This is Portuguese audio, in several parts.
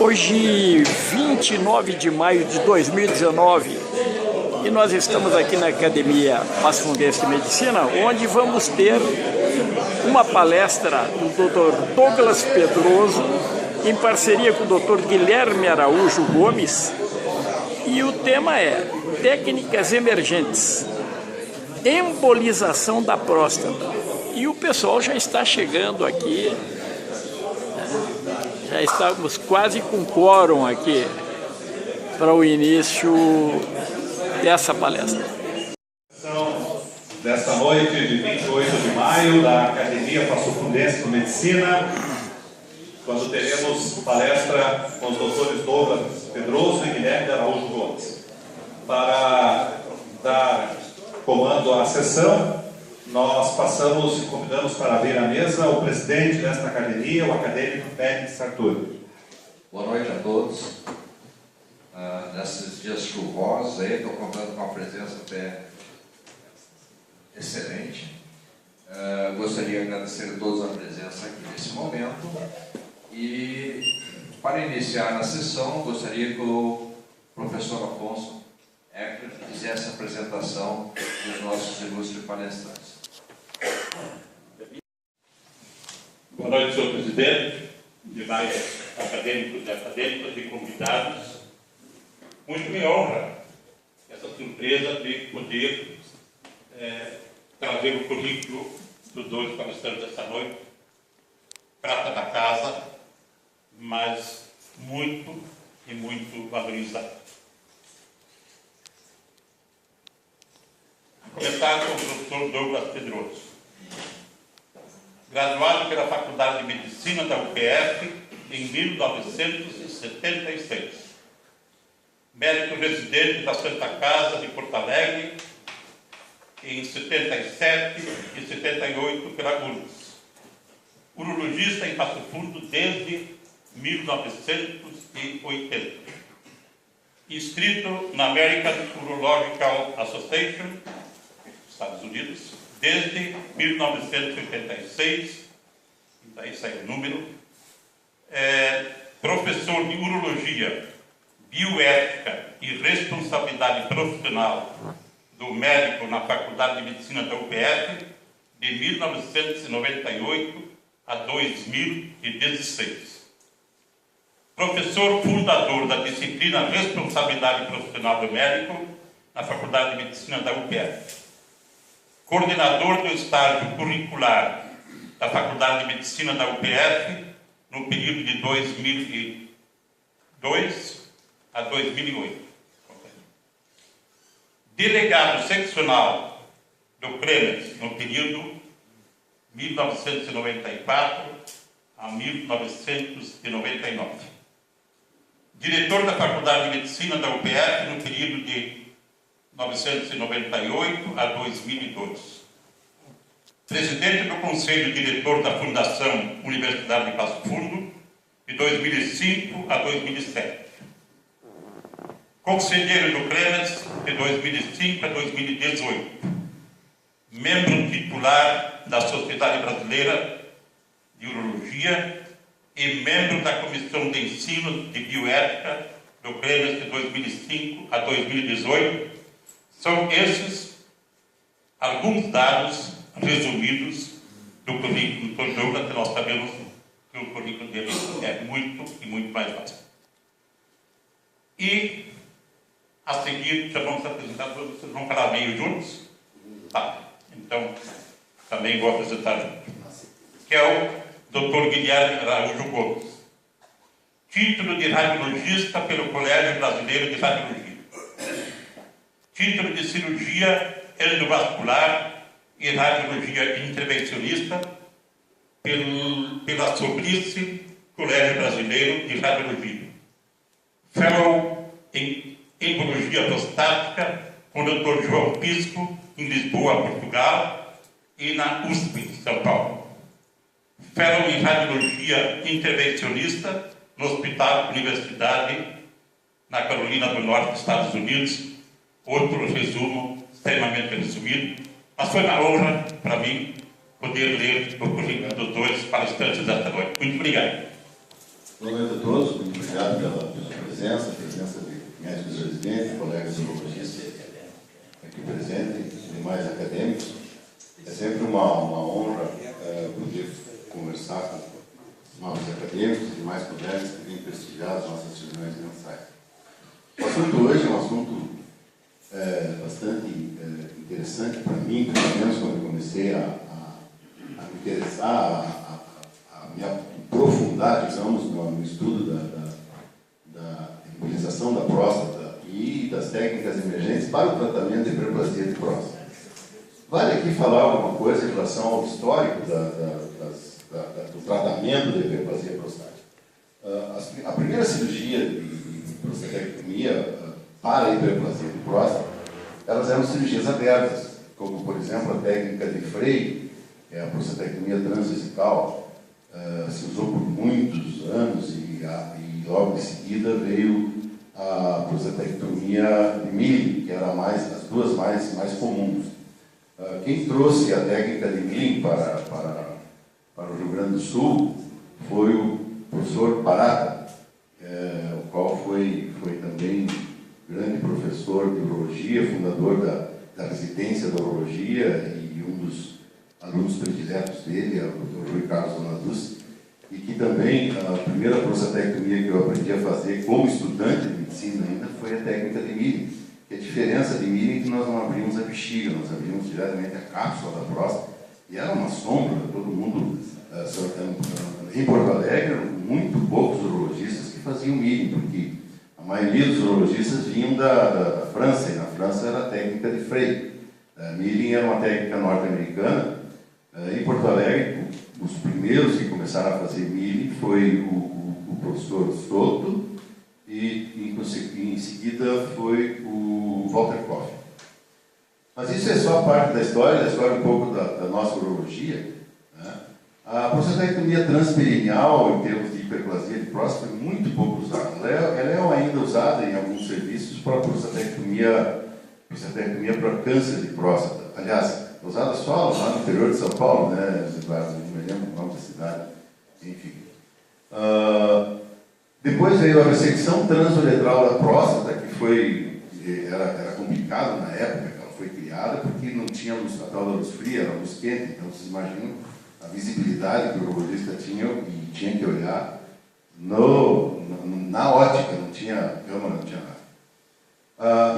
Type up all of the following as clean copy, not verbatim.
Hoje, 29 de maio de 2019, e nós estamos aqui na Academia Passo Fundense de Medicina, onde vamos ter uma palestra do Dr. Douglas Pedroso, em parceria com o Dr. Guilherme Araújo Gomes, e o tema é Técnicas Emergentes, Embolização da Próstata. E o pessoal já está chegando aqui. Já estamos quase com quórum aqui para o início dessa palestra. Desta noite de 28 de maio da Academia Passo Fundense de Medicina, quando teremos palestra com os doutores Douglas Pedroso e Guilherme Araújo Gomes. Para dar comando à sessão, nós convidamos para vir à mesa o presidente desta academia, o acadêmico Félix Sartori. Boa noite a todos. Nesses dias chuvosos aí, estou contando com a presença até excelente. Gostaria de agradecer a todos a presença aqui nesse momento. E para iniciar a sessão, gostaria que o professor Afonso Eckler fizesse a apresentação dos nossos ilustres palestrantes. Boa noite, senhor presidente, demais acadêmicos e acadêmicas e convidados. Muito me honra essa surpresa de poder trazer o currículo dos dois palestrantes desta noite. Prata da casa, mas muito e muito valorizado. Vou começar com o professor Douglas Pedroso. Graduado pela Faculdade de Medicina da UPF em 1976. Médico residente da Santa Casa de Porto Alegre em 77 e 78 pela URGS. Urologista em Passo Fundo desde 1980. Inscrito na American Urological Association, Estados Unidos, desde 1986, daí sai o número. Professor de Urologia, Bioética e Responsabilidade Profissional do Médico na Faculdade de Medicina da UPF, de 1998 a 2016. Professor fundador da disciplina Responsabilidade Profissional do Médico na Faculdade de Medicina da UPF. Coordenador do estágio curricular da Faculdade de Medicina da UPF no período de 2002 a 2008. Delegado seccional do CREMES no período 1994 a 1999. Diretor da Faculdade de Medicina da UPF no período de 1998 a 2002. Presidente do Conselho Diretor da Fundação Universidade de Passo Fundo, de 2005 a 2007. Conselheiro do CREMES, de 2005 a 2018. Membro titular da Sociedade Brasileira de Urologia e membro da Comissão de Ensino de Bioética do CREMES, de 2005 a 2018. São esses alguns dados resumidos do currículo do Douglas, que nós sabemos que o currículo dele é muito e muito mais vasto. E, a seguir, já vamos apresentar, vocês vão falar meio juntos? Tá, então, também vou apresentar junto. Que é o Dr. Guilherme Araújo Gomes. Título de radiologista pelo Colégio Brasileiro de Radiologia. Título de cirurgia endovascular e radiologia intervencionista pela Sobrice Colégio Brasileiro de Radiologia. Fellow em Embologia Prostática com o Dr. João Pisco, em Lisboa, Portugal, e na USP, São Paulo. Fellow em Radiologia Intervencionista no Hospital Universidade, na Carolina do Norte, Estados Unidos. Outro resumo, extremamente resumido, mas foi uma honra para mim poder ler o currículo dos dois palestrantes desta noite. Muito obrigado. Boa noite a todos, muito obrigado pela presença, de médicos residentes, colegas urologistas aqui presentes, demais acadêmicos. É sempre uma honra poder conversar com novos acadêmicos e demais colegas que vêm prestigiar as nossas reuniões mensais. O assunto hoje é um assunto bastante interessante para mim, pelo menos quando eu comecei a me interessar, a me aprofundar, digamos, no estudo da embolização da próstata e das técnicas emergentes para o tratamento de hiperplasia de próstata. Vale aqui falar alguma coisa em relação ao histórico do tratamento da hiperplasia prostática. A primeira cirurgia de prostatectomia para a hiperplasia de próstata, elas eram cirurgias abertas, como, por exemplo, a técnica de Frey, que é a prostatectomia transvesical, se usou por muitos anos e logo em seguida veio a prostatectomia de Milling, que era as duas mais comuns. Quem trouxe a técnica de Milling para o Rio Grande do Sul foi o professor Parata, o qual foi também grande professor de urologia, fundador da residência de urologia e um dos alunos prediletos dele, o Dr. Rui Carlos Donadus, e que também a primeira prostatectomia que eu aprendi a fazer como estudante de medicina ainda foi a técnica de Milling. Que a diferença de Milling é que nós não abrimos a bexiga, nós abrimos diretamente a cápsula da próstata, e era uma sombra, todo mundo, em Porto Alegre, muito poucos urologistas que faziam Milling, porque a maioria dos urologistas vinham da França, e na França era a técnica de Frey. Milling era uma técnica norte-americana. Em Porto Alegre, os primeiros que começaram a fazer Milling foi o professor Soto e em seguida foi o Walter Koff. Mas isso é só parte da história um pouco da nossa urologia, né? A prostatectomia transperineal, em termos de hiperplasia de próstata, foi muito pouco usada. Ela é ainda usada em alguns serviços para prostatectomia para câncer de próstata. Aliás, usada só lá no interior de São Paulo, né, Eduardo? Não me lembro o nome da cidade. Enfim. Depois veio a ressecção transuretral da próstata, que era complicado na época que ela foi criada, porque não tinha luz, a tal da luz fria, era luz quente. Então, vocês imaginam a visibilidade que o urologista tinha e tinha que olhar na ótica, não tinha câmera, não tinha nada.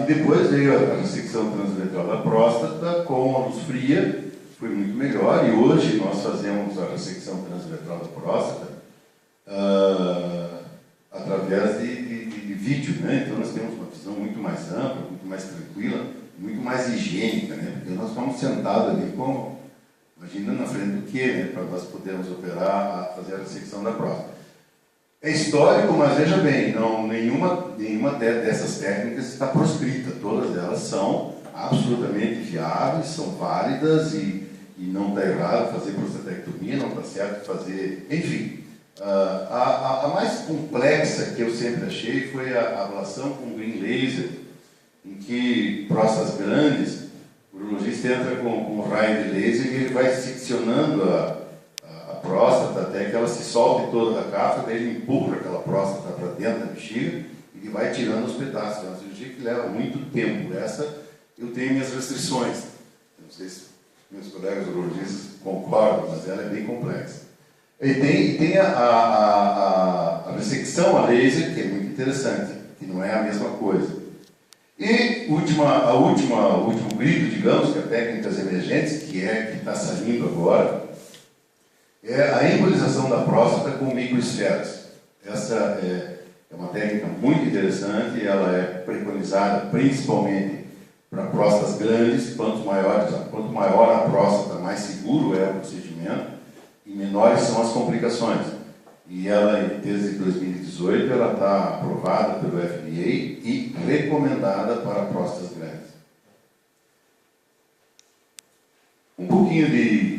E depois veio a ressecção transuretral da próstata com a luz fria, foi muito melhor, e hoje nós fazemos a ressecção transuretral da próstata através de vídeo, né? Então nós temos uma visão muito mais ampla, muito mais tranquila, muito mais higiênica, né? Porque nós estamos sentados ali imaginando na frente do que, né? Para nós podermos operar, fazer a ressecção da próstata. É histórico, mas veja bem, nenhuma dessas técnicas está proscrita. Todas elas são absolutamente viáveis, são válidas e não está errado fazer prostatectomia, não está certo fazer... Enfim, a mais complexa que eu sempre achei foi a ablação com green laser, em que próstatas grandes, o urologista entra com um raio de laser e ele vai seccionando a próstata até que ela se solte toda da cápsula, daí ele empurra aquela próstata para dentro da bexiga e vai tirando os pedaços. É uma cirurgia que leva muito tempo. Essa eu tenho minhas restrições. Não sei se meus colegas urologistas concordam, mas ela é bem complexa. E tem a ressecção a laser, que é muito interessante, que não é a mesma coisa. E o último grito, digamos, que é técnicas emergentes, que está saindo agora, é a embolização da próstata com microesferas. Essa é uma técnica muito interessante, ela é preconizada principalmente para próstatas grandes. Quanto maior a próstata, mais seguro é o procedimento e menores são as complicações. E ela, desde 2018, ela está aprovada pelo FDA e recomendada para próstatas grandes. Um pouquinho de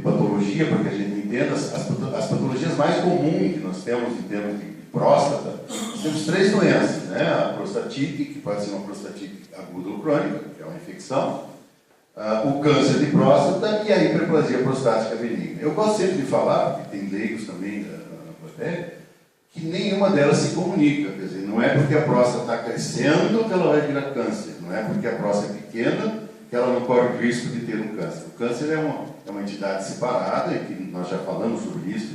patologia, para que a gente entenda, as patologias mais comuns que nós temos em termos de próstata, temos 3 doenças, né? A prostatite, que pode ser uma prostatite aguda ou crônica, que é uma infecção, o câncer de próstata e a hiperplasia prostática benigna. Eu gosto sempre de falar, porque tem leigos também pele, que nenhuma delas se comunica. Quer dizer, não é porque a próstata está crescendo que ela vai virar câncer, não é porque a próstata é pequena que ela não corre o risco de ter um câncer. O câncer é uma entidade separada, e que nós já falamos sobre isso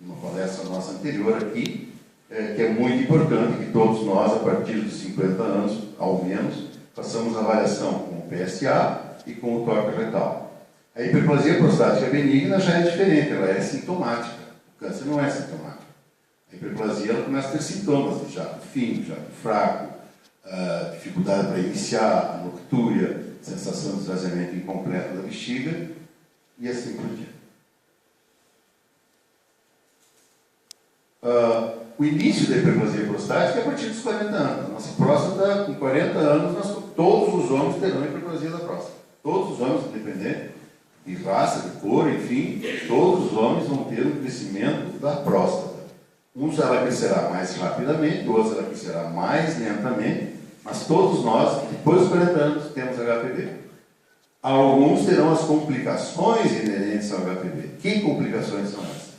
numa palestra nossa anterior aqui, que é muito importante que todos nós, a partir dos 50 anos, ao menos, façamos avaliação com o PSA e com o toque retal. A hiperplasia prostática benigna já é diferente, ela é sintomática. O câncer não é sintomático. A hiperplasia ela começa a ter sintomas de jato fino, jato fraco, dificuldade para iniciar, noctúria, sensação de esvaziamento incompleto da bexiga e assim por diante. O início da hiperplasia prostática é a partir dos 40 anos. A nossa próstata, com 40 anos, todos os homens terão hiperplasia da próstata. Todos os homens, independente de raça, de cor, enfim, todos os homens vão ter um crescimento da próstata. Uns ela crescerá mais rapidamente, outros ela crescerá mais lentamente, mas todos nós, depois dos 40 anos, temos HPV. Alguns terão as complicações inerentes ao HPV. Que complicações são essas?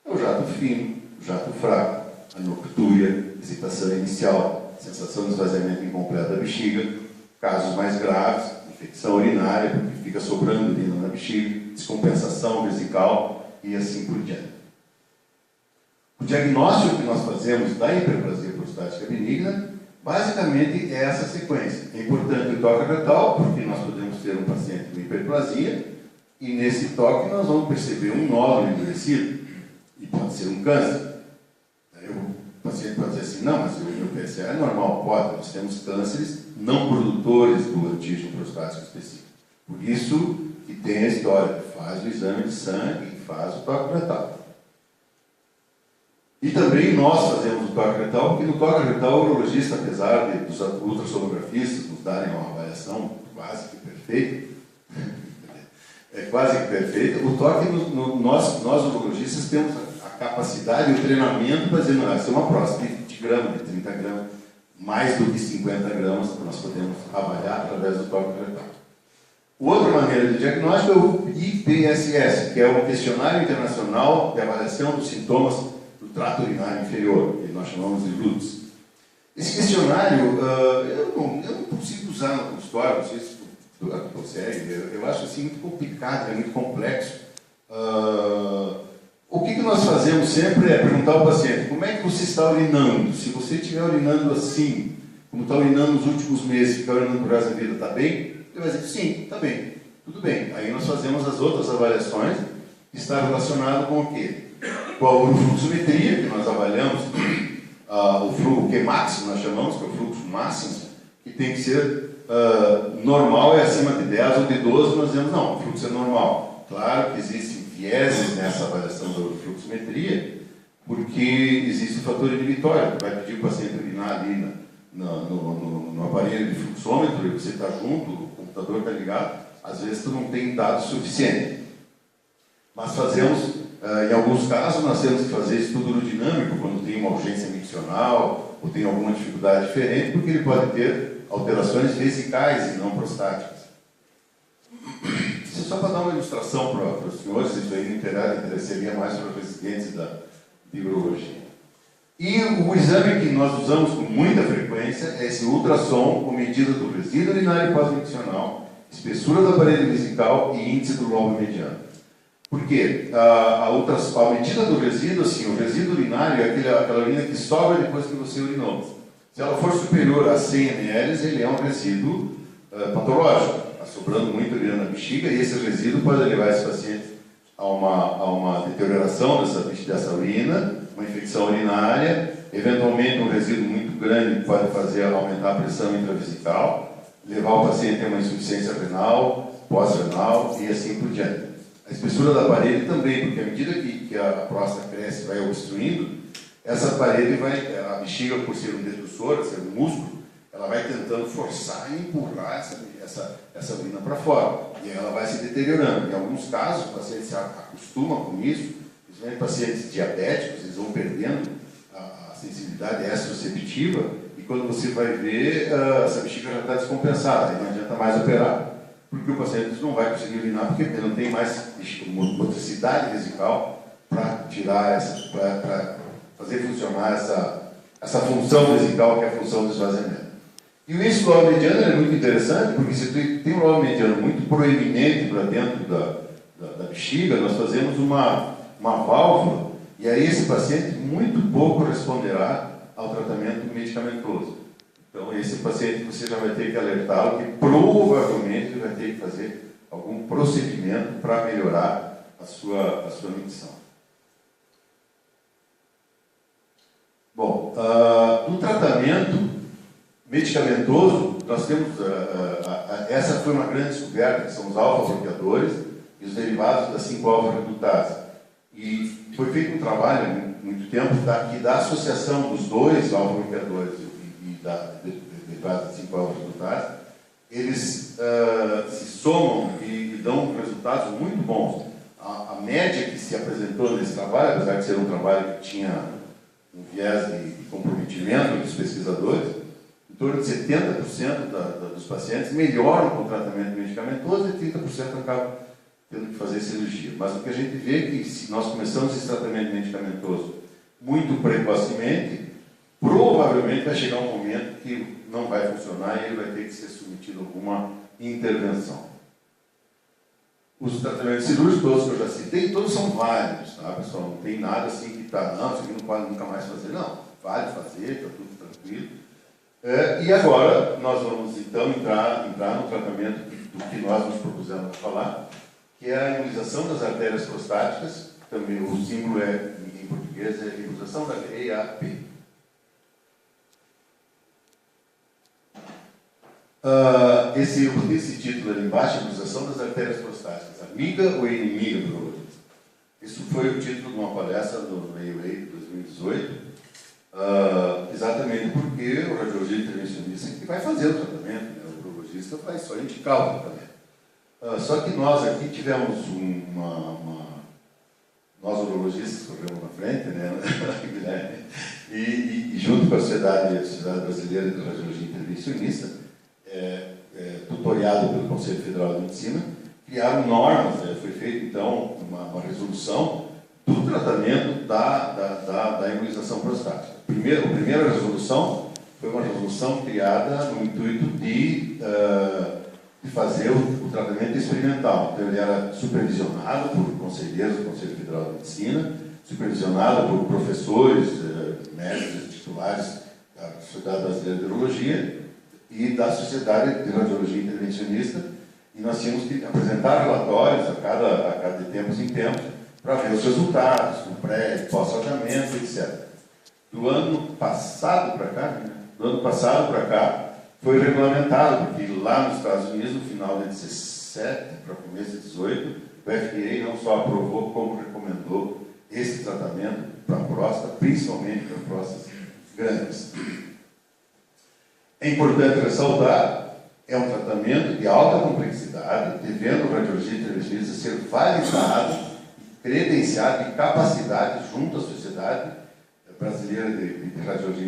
É o jato fino, o jato fraco, a noctúria, excitação inicial, sensação de esvaziamento incompleto da bexiga, casos mais graves, infecção urinária, porque fica sobrando urina na bexiga, descompensação vesical e assim por diante. O diagnóstico que nós fazemos da hiperplasia prostática benigna, basicamente é essa sequência. É importante o toque retal, porque nós podemos ter um paciente com hiperplasia, e nesse toque nós vamos perceber um nódulo endurecido, e pode ser um câncer. O paciente pode dizer assim, não, mas o meu PSA é normal. Pode, nós temos cânceres não produtores do antígeno prostático específico. Por isso que tem a história, faz o exame de sangue e faz o toque retal. E também nós fazemos o toque retal, porque no toque retal o urologista, apesar dos ultrassonografistas nos darem uma avaliação quase que perfeita, o toque, nós urologistas temos a capacidade e o treinamento para dizer, não, essa é uma próstata de 20 gramas, de 30 gramas, mais do que 50 gramas, nós podemos avaliar através do toque retal. Outra maneira de diagnóstico é o IPSS, que é o Questionário Internacional de Avaliação dos Sintomas do Trato Urinário Inferior, que nós chamamos de LUTS. Esse questionário, eu não consigo usar no consultório, não sei se tu consegue, eu acho assim muito complicado, é muito complexo. O que nós fazemos sempre é perguntar ao paciente, como é que você está urinando? Se você estiver urinando assim, como está urinando nos últimos meses, fica urinando por resto da vida, está bem? Ele vai dizer, sim, está bem, tudo bem. Aí nós fazemos as outras avaliações, que está relacionado com o quê? Com a urofluxometria, que nós avaliamos, o Qmax, nós chamamos, que é o fluxo máximo, que tem que ser normal, é acima de 10 ou de 12, nós dizemos, não, o fluxo é normal. Claro que existem vieses nessa avaliação da urofluxometria, porque existe um fator inibitório, que vai pedir o paciente urinar ali no aparelho de fluxômetro, e você está junto, o computador está ligado, às vezes tu não tem dados suficientes. Mas fazemos, em alguns casos, nós temos que fazer estudo urodinâmico, quando tem uma urgência miccional, ou tem alguma dificuldade diferente, porque ele pode ter alterações vesicais e não prostáticas. Isso é só para dar uma ilustração para os senhores, isso aí me interessaria mais para os residentes de urologia. E o exame que nós usamos com muita frequência é esse ultrassom com medida do resíduo urinário pós-miccional, espessura da parede vesical e índice do lobo mediano. Por quê? A medida do resíduo, assim, o resíduo urinário é aquela urina que sobra depois que você urinou. Se ela for superior a 100 ml, ele é um resíduo patológico. Está sobrando muito urina na bexiga e esse resíduo pode levar esse paciente a uma deterioração dessa urina, uma infecção urinária, eventualmente um resíduo muito grande que pode fazer aumentar a pressão intravesical, levar o paciente a uma insuficiência renal, pós-renal e assim por diante. A espessura da parede também, porque à medida que a próstata cresce e vai obstruindo, essa parede a bexiga, por ser um destrutor, ser um músculo, ela vai tentando forçar e empurrar essa urina para fora. E ela vai se deteriorando. Em alguns casos, o paciente se acostuma com isso, principalmente pacientes diabéticos, eles vão perdendo a sensibilidade estroceptiva, e quando você vai ver, essa bexiga já está descompensada, aí não adianta mais operar. Porque o paciente não vai conseguir urinar, porque ele não tem mais motricidade vesical para tirar para fazer funcionar essa função vesical, que é a função do esvaziamento. E isso do lobe mediano é muito interessante, porque se tem um lobe mediano muito proeminente para dentro da bexiga, nós fazemos uma válvula, e aí esse paciente muito pouco responderá ao tratamento medicamentoso. Então, esse paciente você já vai ter que alertá-lo que provavelmente ele vai ter que fazer algum procedimento para melhorar a sua medição. Bom, no tratamento medicamentoso, nós temos, essa foi uma grande descoberta, que são os alfa-bloqueadores e os derivados da 5-alfa-redutase. E foi feito um trabalho há muito tempo que da associação dos dois alfa-bloqueadores e da derivada da 5-alfa-redutase, eles se somam e dão resultados muito bons. A média que se apresentou nesse trabalho, apesar de ser um trabalho que tinha um viés de comprometimento dos pesquisadores, em torno de 70% dos pacientes melhoram com o tratamento medicamentoso e 30% acabam tendo que fazer cirurgia. Mas o que a gente vê é que se nós começamos esse tratamento medicamentoso muito precocemente, provavelmente vai chegar um momento que não vai funcionar e ele vai ter que ser submetido a alguma intervenção. Os tratamentos cirúrgicos, todos que eu já citei, todos são válidos, tá, pessoal? Não tem nada assim que está, não, isso aqui não pode nunca mais fazer. Não, vale fazer, está tudo tranquilo. E agora nós vamos então entrar no tratamento do que nós nos propusemos a falar, que é a imunização das artérias prostáticas, também o símbolo em português é imunização da EAP. Esse título ali embaixo, imunização das artérias prostáticas, amiga ou inimiga do urologista? Isso foi o título de uma palestra do AUA de 2018, exatamente porque o radiologista intervencionista que vai fazer o tratamento, né? O urologista vai só indicar o tratamento. Só que nós aqui tivemos nós urologistas corremos na frente, né? e junto com a Sociedade Brasileira de Radiologia Intervencionista, tutoriado pelo Conselho Federal de Medicina, criaram normas, foi feita então uma resolução do tratamento da imunização prostática. A primeira resolução foi uma resolução criada no intuito de fazer o tratamento experimental. Então ele era supervisionado por conselheiros do Conselho Federal de Medicina, supervisionado por professores, médicos titulares da Sociedade Brasileira de Urologia e da Sociedade de Radiologia Intervencionista, e nós tínhamos que apresentar relatórios a cada de tempos em tempos para ver os resultados, o pré e pós-tratamento, etc. Do ano passado para cá, foi regulamentado, porque lá nos Estados Unidos, no final de 17 para o começo de 18, o FDA não só aprovou, como recomendou esse tratamento para a próstata, principalmente para próstatas grandes. É importante ressaltar, é um tratamento de alta complexidade, devendo o radiologista intervencionista ser validado, credenciado e capacitado junto à Sociedade Brasileira de Radiologia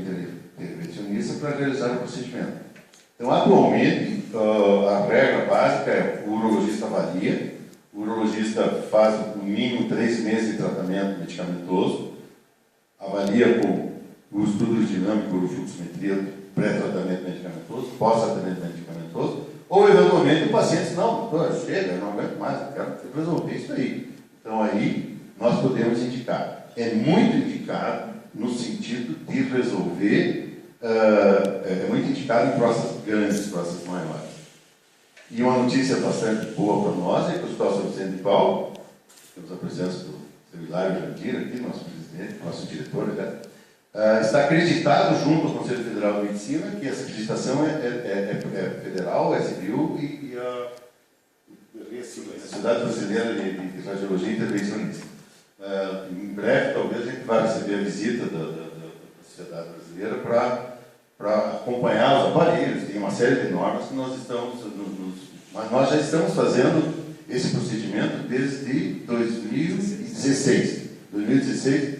Intervencionista para realizar o procedimento. Então, atualmente, a regra básica é o urologista avalia, o urologista faz no mínimo 3 meses de tratamento medicamentoso, avalia com o estudo dinâmico de fluxometria, pré-tratamento medicamentoso, pós-tratamento medicamentoso, ou eventualmente o paciente diz, não, doutor, chega, eu não aguento mais, eu quero resolver isso aí. Então aí nós podemos indicar. É muito indicado no sentido de resolver, é muito indicado em próstatas grandes, próstatas maiores. E uma notícia bastante boa para nós é que o Hospital São Vicente de Paulo, temos a presença do seu Hilário Jandira aqui, nosso presidente, nosso diretor, né? Está acreditado junto ao Conselho Federal de Medicina que essa acreditação é federal, é civil e a Sociedade Brasileira de Radiologia Intervencionista. Em breve, talvez, a gente vai receber a visita da Sociedade Brasileira para acompanhar os aparelhos. Tem uma série de normas que nós estamos... Mas nós já estamos fazendo esse procedimento desde 2016. 2016,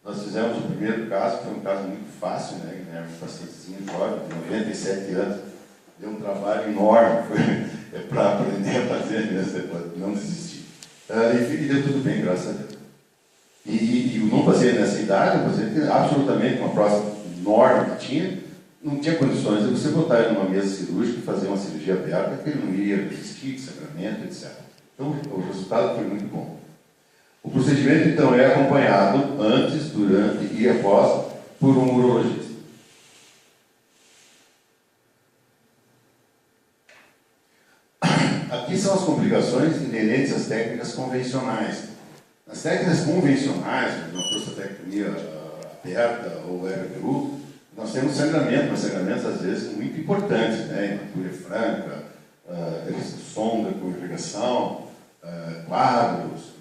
nós fizemos o primeiro caso, que foi um caso muito fácil, né? Um pacientezinho jovem, de 97 anos, deu um trabalho enorme, para aprender a fazer mesmo, não desistir. E deu tudo bem, graças a Deus. E o não paciente nessa idade, um paciente absolutamente com a próstata enorme que tinha, não tinha condições de você botar ele numa mesa cirúrgica e fazer uma cirurgia aberta, que ele não iria resistir, sangramento, etc. Então, o resultado foi muito bom. O procedimento, então, é acompanhado antes, durante e após por um urologista. Aqui são as complicações inerentes às técnicas convencionais. Nas técnicas convencionais, uma prostatectomia aberta ou RPU, nós temos sangramento, mas sangramentos às vezes muito importantes, né? Hematura franca, sonda com irrigação, quadros.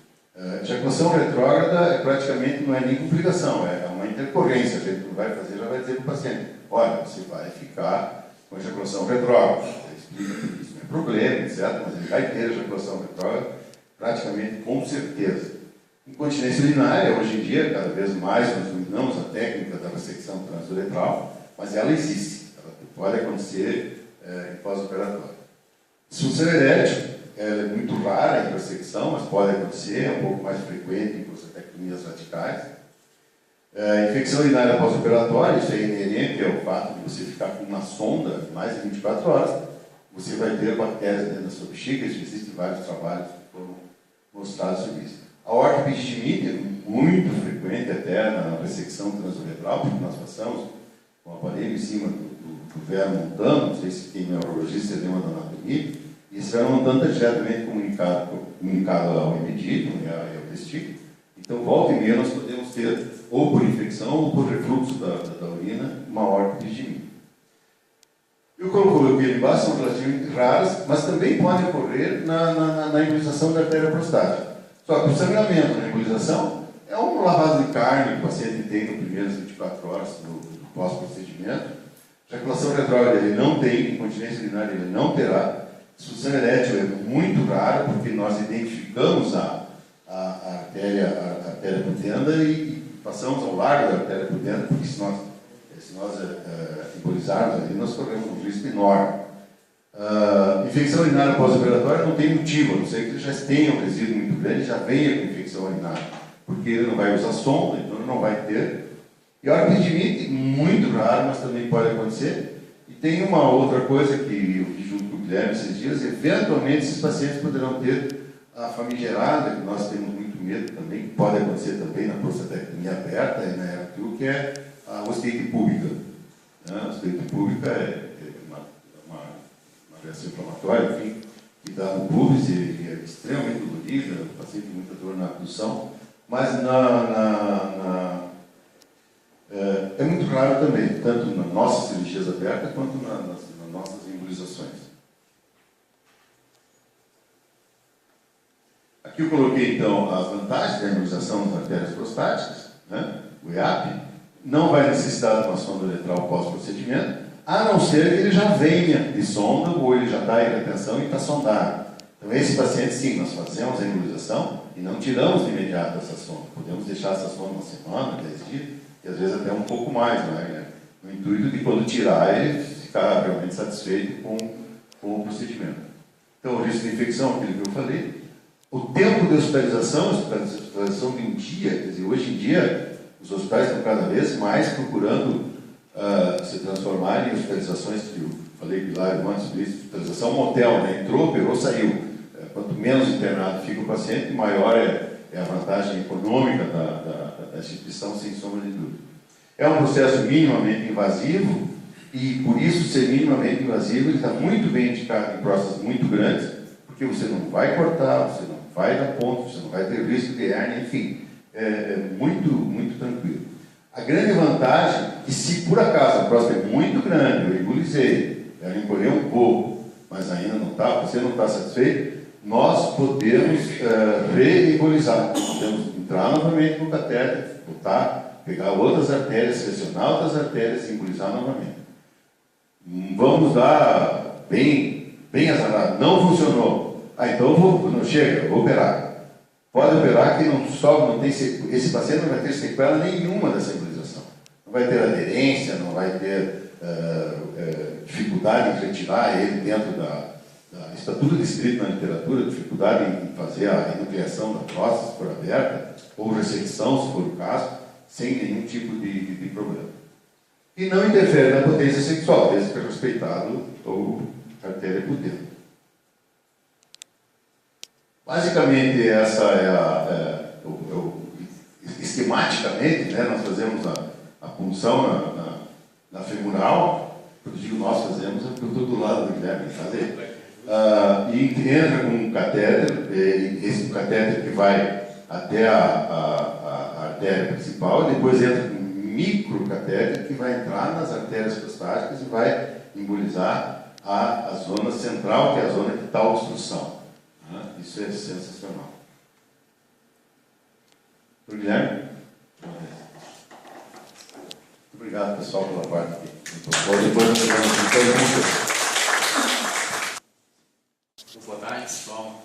Ejaculação retrógrada praticamente não é nem complicação, é uma intercorrência. A gente não vai fazer, já vai dizer para o paciente: olha, você vai ficar com ejaculação retrógrada. Ele explica que isso não é problema, etc., mas ele vai ter ejaculação retrógrada praticamente com certeza. Incontinência urinária, hoje em dia, cada vez mais nós dominamos a técnica da ressecção transuretral, mas ela existe, ela pode acontecer em pós-operatório. Disfunção erétil, ela é muito rara em ressecção, mas pode acontecer, é um pouco mais frequente em prostatectomias radicais. Infecção urinária pós-operatória, isso é inerente ao fato de você ficar com uma sonda mais de 24 horas, você vai ter bactérias dentro da sua bexiga, existem vários trabalhos que foram mostrados sobre isso. A ortopedia é muito frequente até na ressecção transuretral, porque nós passamos com o aparelho em cima do véro montano, não sei se quem é urologista lembra da anatomia, e esse véro montano está diretamente comunicado ao impedículo e ao testículo. Então, volta e meia, nós podemos ter, ou por infecção ou por refluxo da urina, uma ortopedia. Eu coloquei ali embaixo, são relativamente raras, mas também podem ocorrer na embolização da artéria prostática. Só que o sangramento na embolização é um lavado de carne que o paciente tem nas primeiras 24 horas do pós-procedimento. Ejaculação retrógrada ele não tem, incontinência urinária ele não terá. Disfunção erétil é muito raro, porque nós identificamos a artéria pudenda e passamos ao largo da artéria pudenda, porque se nós embolizarmos ali, nós corremos um risco enorme. Infecção urinária pós-operatória não tem motivo, a não ser que ele já tenha um resíduo muito grande, já venha com infecção urinária, porque ele não vai usar sonda, então ele não vai ter. E a ortopedite, muito raro, mas também pode acontecer. E tem uma outra coisa que eu vi junto com o Guilherme esses dias: eventualmente esses pacientes poderão ter a famigerada, que nós temos muito medo também, que pode acontecer também na prostatectomia aberta e na RTU, que é a osteite púbica. A osteite púbica é uma reação inflamatória, enfim, que dá no pubis e é extremamente dolorida, o paciente tem muita dor na abdução, mas é muito raro também, tanto nas nossas cirurgias abertas quanto nas nossas embolizações. Aqui eu coloquei então as vantagens da embolização das artérias prostáticas, né? O EAP não vai necessitar de uma sonda uretral pós-procedimento, a não ser que ele já venha de sonda ou ele já está em retenção e está sondado. Então, esse paciente, sim, nós fazemos a embolização e não tiramos de imediato essa sonda. Podemos deixar essa sonda uma semana, 10 dias, e às vezes até um pouco mais, né? No intuito de, quando tirar, ele ficar realmente satisfeito com o procedimento. Então, o risco de infecção, aquilo que eu falei. O tempo de hospitalização de um dia, quer dizer, hoje em dia, os hospitais estão cada vez mais procurando se transformar em hospitalizações, que eu falei lá antes sobre isso, hospitalização motel, né? Entrou, operou, saiu. Quanto menos internado fica o paciente, maior é a vantagem econômica da instituição, sem sombra de dúvida. É um processo minimamente invasivo, e por isso ser minimamente invasivo, ele está muito bem indicado em próstatas muito grandes, porque você não vai cortar, você não vai dar ponto, você não vai ter risco de hérnia, enfim, é muito, muito tranquilo. A grande vantagem é que, se por acaso a próstata é muito grande, eu embolizei, ela encolheu um pouco, mas ainda não está, você não está satisfeito, nós podemos reembolizar. Podemos entrar novamente no catéter, botar, pegar outras artérias, selecionar outras artérias e embolizar novamente. Vamos dar bem azarado. Não funcionou. Então não chega, vou operar. Pode operar que não tem, esse paciente não vai ter sequela nenhuma dessa embolização. Não vai ter aderência, não vai ter dificuldade em retirar ele dentro está tudo descrito na literatura, dificuldade em fazer a enucleação da próstata, se for aberta, ou ressecção, se for o caso, sem nenhum tipo de problema. E não interfere na potência sexual, desde que é respeitado a artéria pudenda. Basicamente, essa é esquematicamente, né, nós fazemos a punção na femoral, eu digo nós fazemos, porque eu estou do lado do Guilherme fazer, e entra com um catéter, esse catéter que vai até a artéria principal, e depois entra com um microcatéter que vai entrar nas artérias prostáticas e vai embolizar a zona central, que é a zona que está a obstrução. Isso é sensacional. Guilherme? Obrigado, pessoal, pela parte aqui. Boa tarde, pessoal.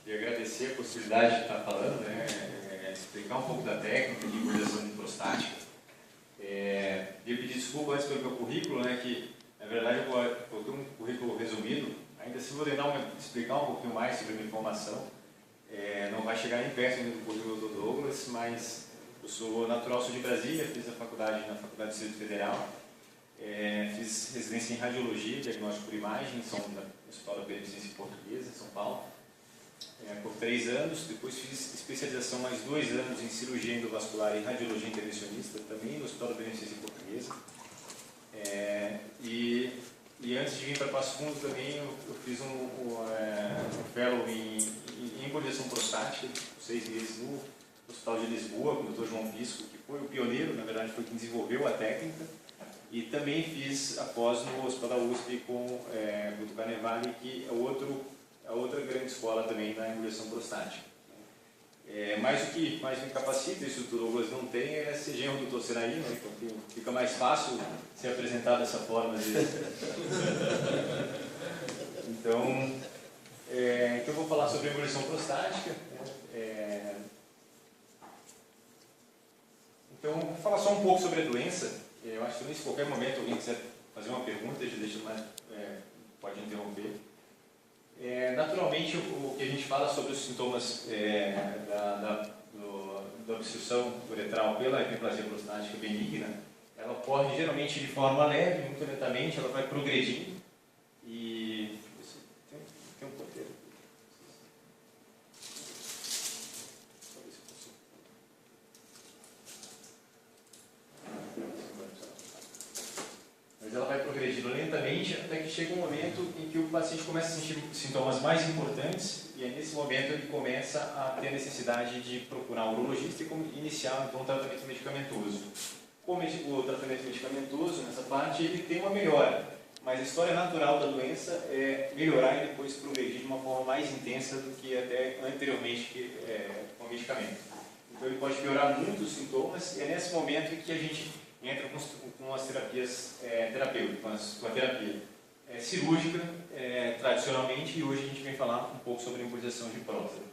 Queria agradecer a possibilidade de estar falando, né, explicar um pouco da técnica de embolização prostática. Queria pedir desculpa antes pelo meu currículo, né, que na verdade eu tenho um currículo resumido. Ainda assim vou tentar explicar um pouquinho mais sobre a minha formação. Não vai chegar nem perto do currículo do Douglas, mas eu sou natural, sou de Brasília, fiz a faculdade na Faculdade do Distrito Federal, fiz residência em Radiologia, Diagnóstico por Imagem, no Hospital da Beneficência Portuguesa, em São Paulo, por 3 anos. Depois fiz especialização mais 2 anos em Cirurgia Endovascular e Radiologia Intervencionista, também no Hospital da Beneficência Portuguesa. E antes de vir para Passo Fundo também eu fiz um fellow em embolização prostática, 6 meses no Hospital de Lisboa, com o Dr. João Pisco, que foi o pioneiro, na verdade foi quem desenvolveu a técnica. E também fiz após no Hospital da USP com o Guto Carnevale, que é outra grande escola também na embolização prostática. Mas o que mais me capacita, isso o Douglas não tem, é ser genro do Dr. Seraí, né? Então fica mais fácil ser apresentado dessa forma às vezes. Então eu vou falar sobre a embolização prostática. Então, vou falar só um pouco sobre a doença. Eu acho que se em qualquer momento alguém quiser fazer uma pergunta, pode interromper. Naturalmente, o que a gente fala sobre os sintomas da obstrução uretral pela hiperplasia prostática benigna, ela ocorre geralmente de forma leve, muito lentamente, ela vai progredindo e... Tem um ponteiro. Mas ela vai progredindo lentamente até que chega um momento em que o paciente começa a sentir sintomas mais importantes e é nesse momento ele começa a ter a necessidade de procurar um urologista e iniciar então um tratamento medicamentoso. Como o tratamento medicamentoso, nessa parte, ele tem uma melhora, mas a história natural da doença é melhorar e depois progredir de uma forma mais intensa do que até anteriormente com o medicamento. Então ele pode piorar muito os sintomas e é nesse momento em que a gente entra com as terapias terapêuticas, com a terapia cirúrgica tradicionalmente, e hoje a gente vem falar um pouco sobre a embolização de próstata.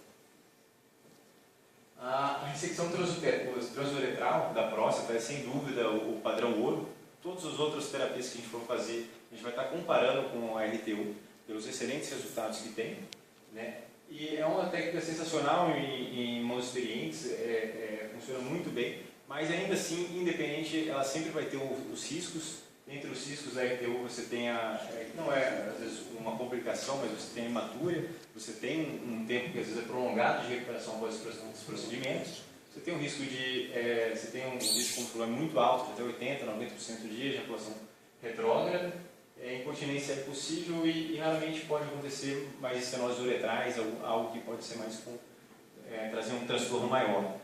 A ressecção transuretral da próstata é sem dúvida o padrão ouro. Todas as outras terapias que a gente for fazer, a gente vai estar comparando com a RTU pelos excelentes resultados que tem, né? E é uma técnica sensacional em mãos experientes, funciona muito bem, mas ainda assim, independente, ela sempre vai ter os riscos. Entre os riscos da RTU você tem que não é às vezes uma complicação, mas você tem hematúria, você tem um tempo que às vezes é prolongado de recuperação após os procedimentos, você tem um risco como falou, muito alto, até 80%, 90% de ejaculação retrógrada, incontinência é possível e raramente pode acontecer mais estenoses uretrais, algo que pode ser mais trazer um transtorno maior.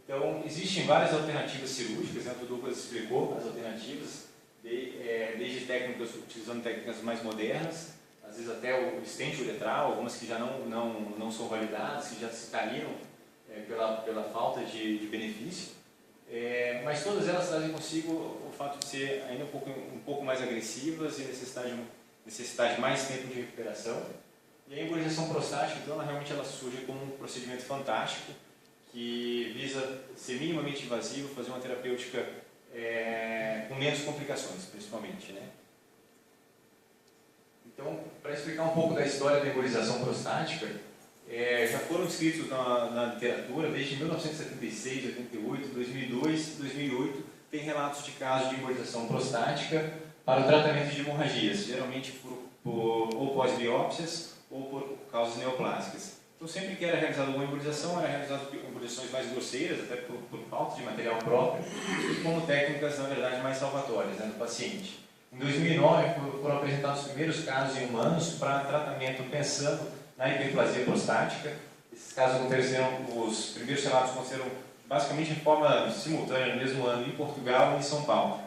Então, existem várias alternativas cirúrgicas, né? O Douglas explicou as alternativas, desde técnicas, utilizando técnicas mais modernas, às vezes até o stent uretral, algumas que já não são validadas, que já se caíram pela falta de benefício, mas todas elas trazem consigo o fato de ser ainda um pouco mais agressivas e necessitar de mais tempo de recuperação. E a embolização prostática, então, realmente ela surge como um procedimento fantástico, que visa ser minimamente invasivo, fazer uma terapêutica com menos complicações, principalmente, né? Então, para explicar um pouco da história da embolização prostática, já foram descritos na literatura desde 1976, 88, 2002, 2008, tem relatos de casos de embolização prostática para o tratamento de hemorragias, geralmente ou pós-biópsias ou por causas neoplásicas. Então, sempre que era realizada alguma embolização, era realizada embolizações mais grosseiras, até por falta de material próprio, e como técnicas, na verdade, mais salvatórias, né, do paciente. Em 2009, foram apresentados os primeiros casos em humanos para tratamento pensando na hiperplasia prostática. Esses casos aconteceram, os primeiros relatos aconteceram basicamente de forma simultânea, no mesmo ano, em Portugal e em São Paulo.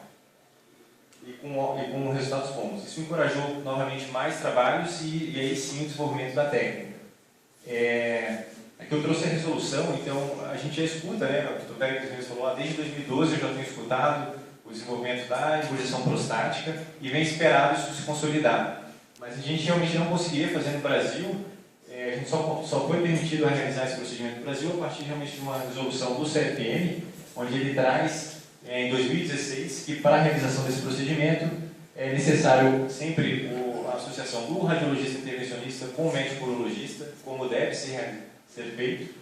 E com resultados bons. Isso encorajou novamente mais trabalhos e aí sim o desenvolvimento da técnica. Aqui eu trouxe a resolução, então a gente já escuta, né? O Dr. Pérez falou, desde 2012 eu já tenho escutado o desenvolvimento da embolização prostática e vem esperado isso se consolidar. Mas a gente realmente não conseguia fazer no Brasil, a gente só foi permitido a realizar esse procedimento no Brasil a partir realmente de uma resolução do CFM, onde ele traz, em 2016, que para a realização desse procedimento é necessário sempre a associação do radiologista intervencionista com o médico urologista, como deve ser feito.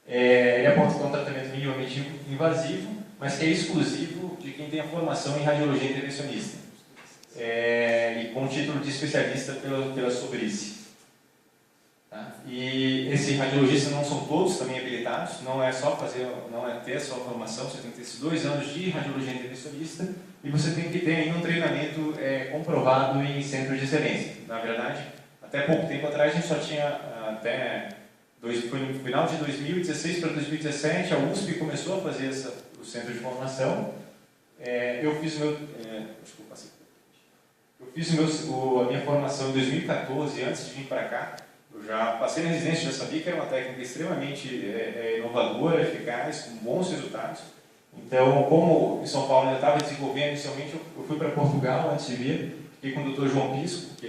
Ele aponta que é um tratamento minimamente invasivo, mas que é exclusivo de quem tem a formação em radiologia intervencionista, e com o título de especialista pela Sobrice. Tá? E esses radiologistas não são todos também habilitados, não é ter a sua formação, você tem que ter esses 2 anos de radiologia intervencionista e você tem que ter ainda um treinamento comprovado em centros de excelência. Na verdade, até pouco tempo atrás a gente só tinha, foi no final de 2016 para 2017, a USP começou a fazer o centro de formação. Eu fiz a minha formação em 2014, antes de vir para cá. Eu já passei na residência, já sabia que era uma técnica extremamente inovadora, eficaz, com bons resultados. Então, como em São Paulo ainda estava desenvolvendo inicialmente, eu fui para Portugal antes de vir, fiquei com o Dr. João Pisco, que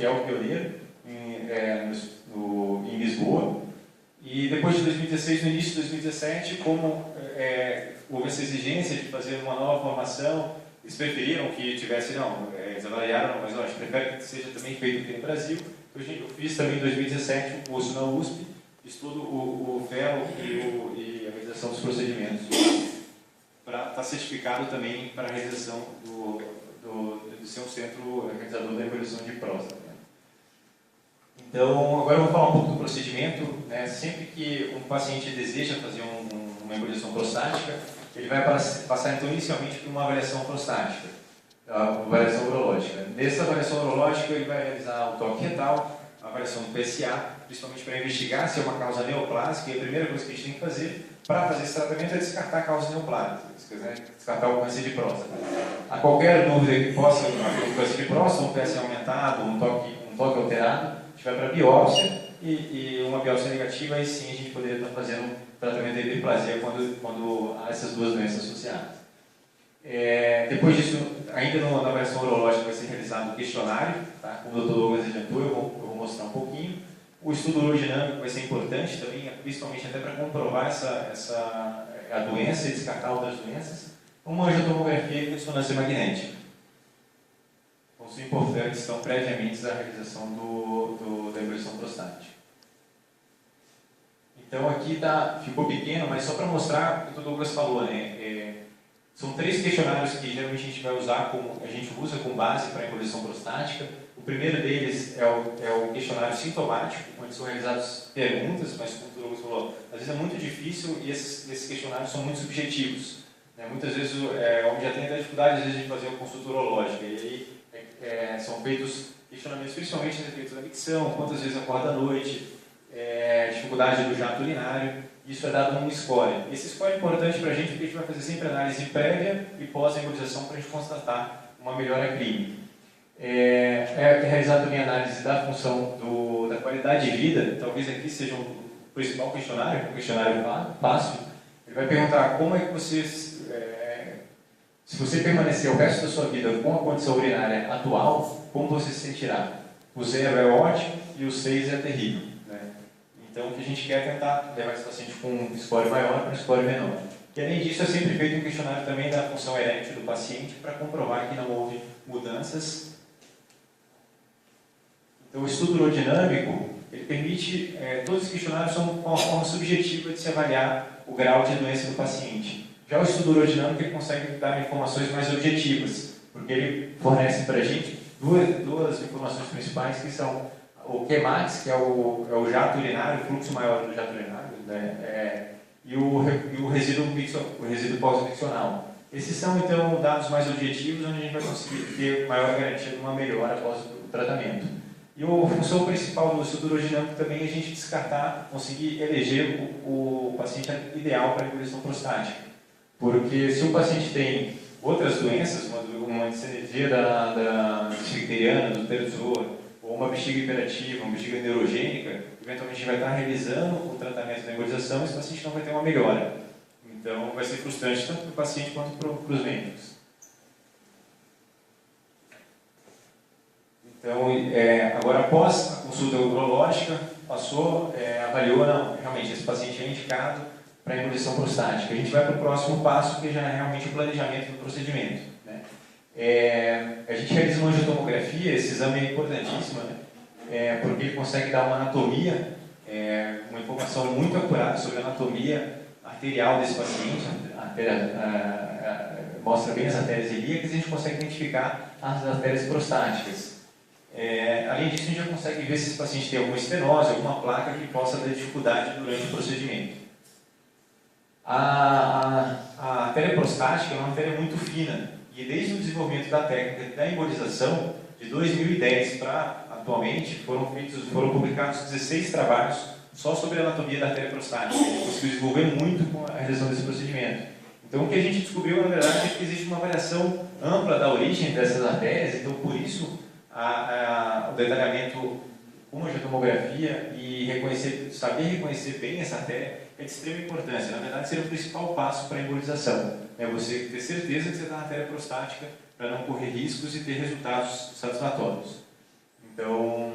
é o pioneiro em Lisboa. E depois de 2016, no início de 2017, como houve essa exigência de fazer uma nova formação, eles preferiram que tivesse, eles avaliaram, mas eu acho que prefere que seja também feito aqui no Brasil. Eu fiz também em 2017 o curso na USP, fiz todo o FEL e a realização dos procedimentos, para estar certificado também para a realização de ser um centro realizador da embolização de próstata. Então, agora eu vou falar um pouco do procedimento. Sempre que um paciente deseja fazer uma embolização prostática, ele vai passar então inicialmente por uma avaliação prostática, a avaliação urológica. Nessa avaliação urológica, ele vai realizar o toque retal, a avaliação do PSA, principalmente para investigar se é uma causa neoplásica. E a primeira coisa que a gente tem que fazer para fazer esse tratamento é descartar causas neoplásicas, descartar o câncer de próstata. A qualquer dúvida que possa ter um câncer de próstata, um PSA aumentado, um toque alterado, a gente vai para a biópsia e uma biópsia negativa, aí sim a gente poderia estar fazendo tratamento de hiperplasia quando há essas duas doenças associadas. Depois disso, ainda na avaliação urológica vai ser realizado um questionário, tá? Como o Dr. Douglas adiantou, eu vou mostrar um pouquinho. O estudo urodinâmico vai ser importante também, principalmente até para comprovar a doença e descartar outras doenças. Uma angiotomografia e ressonância magnética. Então, são importantes, estão previamente à realização da embolização prostática. Então, aqui ficou pequeno, mas só para mostrar o que o Douglas falou, né? São 3 questionários que geralmente a gente vai usar, a gente usa com base para a embolização prostática. O primeiro deles é o questionário sintomático, onde são realizadas perguntas, mas como o Douglas falou, às vezes é muito difícil e esses questionários são muito subjetivos. Né? Muitas vezes o homem já tem até dificuldade às vezes, de fazer uma consulta urológica, e aí são feitos questionamentos principalmente a respeito da micção, quantas vezes acorda à noite, dificuldade do jato urinário. Isso é dado num score. Esse score é importante para a gente porque a gente vai fazer sempre análise prévia e pós-embolização para a gente constatar uma melhora clínica. É realizada também a análise da função da qualidade de vida. Talvez aqui seja o principal questionário, um questionário fácil. Ele vai perguntar como é que você, se você permanecer o resto da sua vida com a condição urinária atual, como você se sentirá? O 0 é ótimo e o 6 é terrível. Então, o que a gente quer é tentar levar esse paciente com um score maior para um score menor. E, além disso, é sempre feito um questionário também da função erétil do paciente para comprovar que não houve mudanças. Então, o estudo urodinâmico, ele permite, todos os questionários são uma forma subjetiva de se avaliar o grau de doença do paciente. Já o estudo urodinâmico, ele consegue dar informações mais objetivas, porque ele fornece para a gente duas informações principais, que são o Qmax, que é o jato urinário, o fluxo maior do jato urinário, né, e o resíduo pós-infeccional. Esses são, então, dados mais objetivos, onde a gente vai conseguir ter maior garantia de uma melhora após o tratamento. E a função principal do estudo urodinâmico também é a gente descartar, conseguir eleger o paciente ideal para a ebulição prostática. Porque se o paciente tem outras doenças, uma dissenesia da esfincteriana, do pterozoa, ou uma bexiga hiperativa, uma bexiga neurogênica, eventualmente a gente vai estar realizando o tratamento da embolização e esse paciente não vai ter uma melhora. Então, vai ser frustrante tanto para o paciente quanto para os médicos. Então, agora, após a consulta urológica, avaliou, não, realmente esse paciente é indicado para a ebulição prostática. A gente vai para o próximo passo, que já é realmente o planejamento do procedimento, né? A gente realiza uma angiotomografia, esse exame é importantíssimo, né? Porque ele consegue dar uma anatomia, uma informação muito acurada sobre a anatomia arterial desse paciente, mostra bem as artérias ilíacas e a gente consegue identificar as artérias prostáticas. Além disso, a gente já consegue ver se esse paciente tem alguma estenose, alguma placa que possa dar dificuldade durante o procedimento. A artéria prostática é uma artéria muito fina e desde o desenvolvimento da técnica da embolização, de 2010 para atualmente, foram publicados 16 trabalhos só sobre a anatomia da artéria prostática. A gente conseguiu desenvolver muito com a realização desse procedimento. Então, o que a gente descobriu, na verdade, é que existe uma variação ampla da origem dessas artérias, então, por isso, o detalhamento com a tomografia e saber reconhecer bem essa artéria é de extrema importância. Na verdade, seria o principal passo para a embolização. É você ter certeza que você está na artéria prostática para não correr riscos e ter resultados satisfatórios. Então,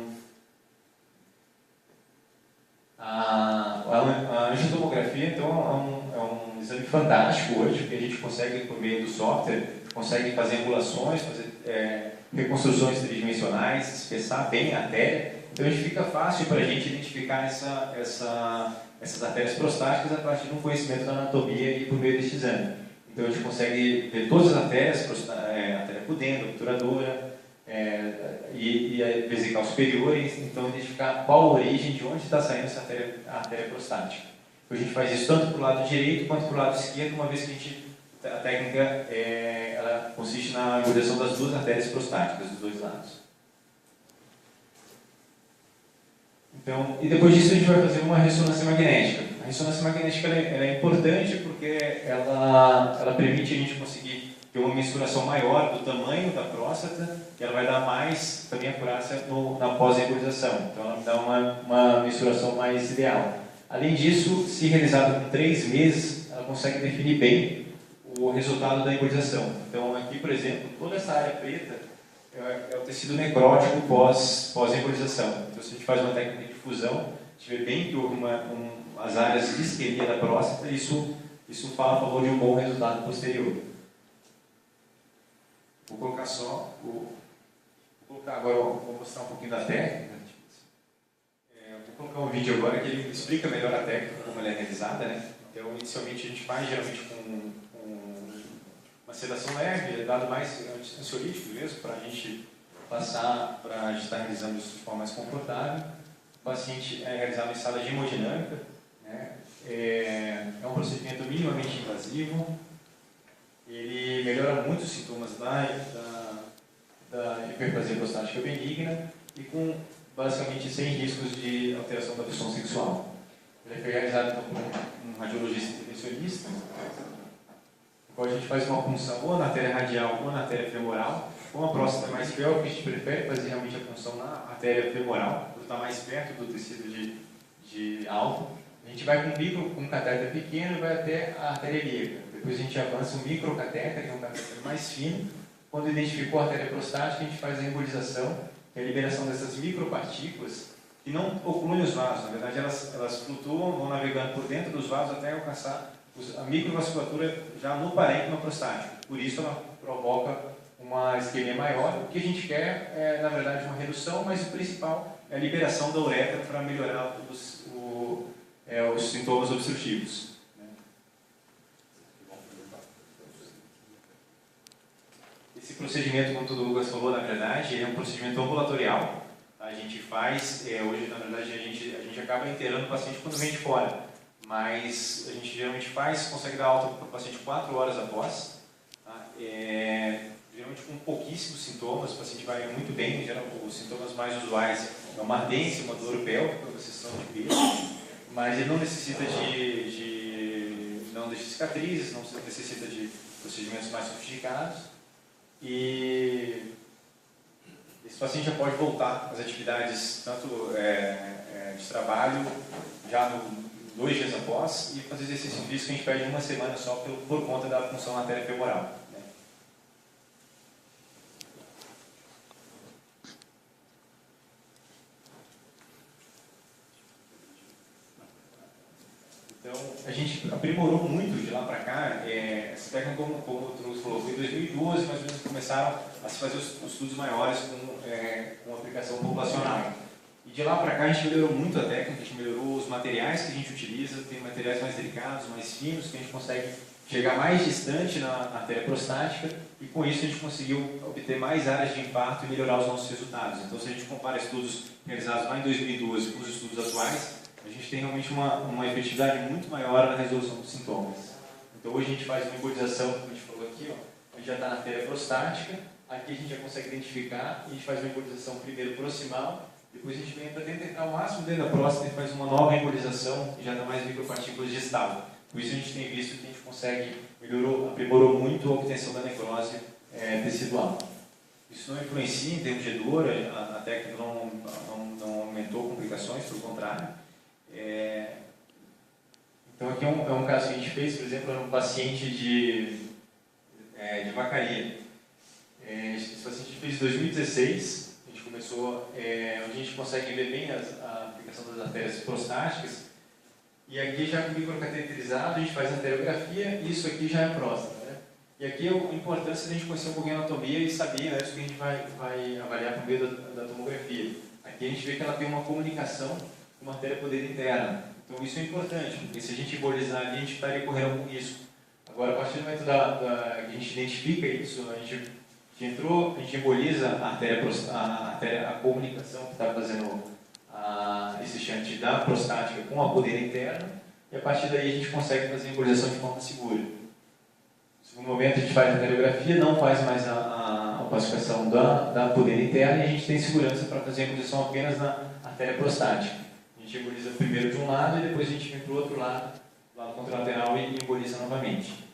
a angiotomografia, então, é um exame fantástico hoje, porque a gente consegue, por meio do software, consegue fazer angulações, fazer reconstruções tridimensionais, espessar bem a artéria. Então, fica fácil para a gente identificar essas artérias prostáticas a partir de um conhecimento da anatomia e por meio deste exame. Então, a gente consegue ver todas as artérias, artéria pudenda, obturadora, e a vesical superior, e então identificar qual a origem, de onde está saindo essa artéria prostática. Então, a gente faz isso tanto para o lado direito quanto para o lado esquerdo, uma vez que a técnica ela consiste na embolização das duas artérias prostáticas, dos dois lados. Então, e depois disso a gente vai fazer uma ressonância magnética. A ressonância magnética ela é importante porque ela permite a gente conseguir ter uma mensuração maior do tamanho da próstata e ela vai dar mais também acurácia na pós-embolização. Então, ela dá uma mensuração mais ideal. Além disso, se realizada por 3 meses, ela consegue definir bem o resultado da embolização. Então, aqui, por exemplo, toda essa área preta é o tecido necrótico pós-embolização. Então, se a gente faz uma técnica de fusão, a gente vê bem que houve as áreas de isquemia da próstata, isso fala a favor de um bom resultado posterior. Vou colocar agora, vou mostrar um pouquinho da técnica. Vou colocar um vídeo agora que ele explica melhor a técnica, como ela é realizada, né? Então, inicialmente a gente faz geralmente com uma sedação leve, é dado mais ansiolítico mesmo, para a gente passar, para a gente estar realizando isso de forma mais confortável. O paciente é realizado em sala de hemodinâmica, né? É um procedimento minimamente invasivo, ele melhora muito os sintomas da hiperplasia prostática benigna e com basicamente sem riscos de alteração da função sexual. Ele foi realizado então, por um radiologista intervencionista, no qual a gente faz uma punção ou na artéria radial ou na artéria femoral. Com a próstata mais pélvica, a gente prefere fazer realmente a punção na artéria femoral, por estar mais perto do tecido de alto. A gente vai com um catéter pequeno e vai até a artéria ilíaca. Depois a gente avança um microcatéter, que é um catéter mais fino. Quando identificou a artéria prostática, a gente faz a embolização, que é a liberação dessas micropartículas, que não ocluem os vasos. Na verdade, elas flutuam, vão navegando por dentro dos vasos até alcançar a microvasculatura já no parênquima prostático. Por isso, ela provoca uma isquemia maior. O que a gente quer é, na verdade, uma redução, mas o principal é a liberação da uretra para melhorar os sintomas obstrutivos. Esse procedimento, como o Lucas falou, na verdade, é um procedimento ambulatorial. A gente faz, hoje, na verdade, a gente acaba inteirando o paciente quando vem de fora, mas a gente geralmente consegue dar alta para o paciente 4 horas após. Tá? Geralmente com pouquíssimos sintomas, o paciente vai muito bem. Em geral, os sintomas mais usuais é uma ardência, uma dor pélvica, uma sessão de peso, mas ele não necessita não deixa cicatrizes, não necessita de procedimentos mais sofisticados, e esse paciente já pode voltar às atividades tanto de trabalho já 2 dias após, e fazer exercício físico a gente pede 1 semana só por conta da função artéria femoral. Então, a gente aprimorou muito de lá para cá. Essa técnica, como o Truls falou, foi em 2012, mais ou menos, começaram a se fazer os estudos maiores com aplicação populacional. E de lá para cá a gente melhorou muito a técnica, a gente melhorou os materiais que a gente utiliza, tem materiais mais delicados, mais finos, que a gente consegue chegar mais distante na artéria prostática, e com isso a gente conseguiu obter mais áreas de infarto e melhorar os nossos resultados. Então, se a gente compara estudos realizados lá em 2012 com os estudos atuais, a gente tem realmente uma efetividade muito maior na resolução dos sintomas. Então, hoje a gente faz uma embolização, como a gente falou aqui, a gente já está na artéria prostática, aqui a gente já consegue identificar, e a gente faz uma embolização primeiro proximal, depois a gente tenta entrar o máximo dentro da próstata e faz uma nova embolização, e já dá mais micropartículas distal. Por isso a gente tem visto que a gente aprimorou muito a obtenção da necrose tecidual. Isso não influencia em termos de dor, a técnica não aumentou complicações, pelo contrário. Então aqui é um caso que a gente fez, por exemplo, era um paciente de Vacaria. Esse paciente fez em 2016, a gente começou, onde a gente consegue ver bem a aplicação das artérias prostáticas, e aqui já microcateterizado, a gente faz a arteriografia, e isso aqui já é próstata, né? E aqui a importância de a gente conhecer um pouquinho a anatomia e saber, né, isso que a gente vai avaliar por meio da tomografia. Aqui a gente vê que ela tem uma comunicação com uma artéria poder interna. Então isso é importante, porque se a gente embolizar ali, a gente estaria correndo algum risco. Agora, a partir do momento que a gente identifica isso, a gente emboliza a comunicação que está fazendo esse shunt da prostática com a poder interna, e a partir daí a gente consegue fazer a embolização de forma segura. No segundo momento a gente faz a arteriografia, não faz mais a opacificação da poder interna, e a gente tem segurança para fazer a embolização apenas na artéria prostática. A gente emboliza primeiro de um lado e depois a gente vem para o outro lado contralateral, e emboliza novamente.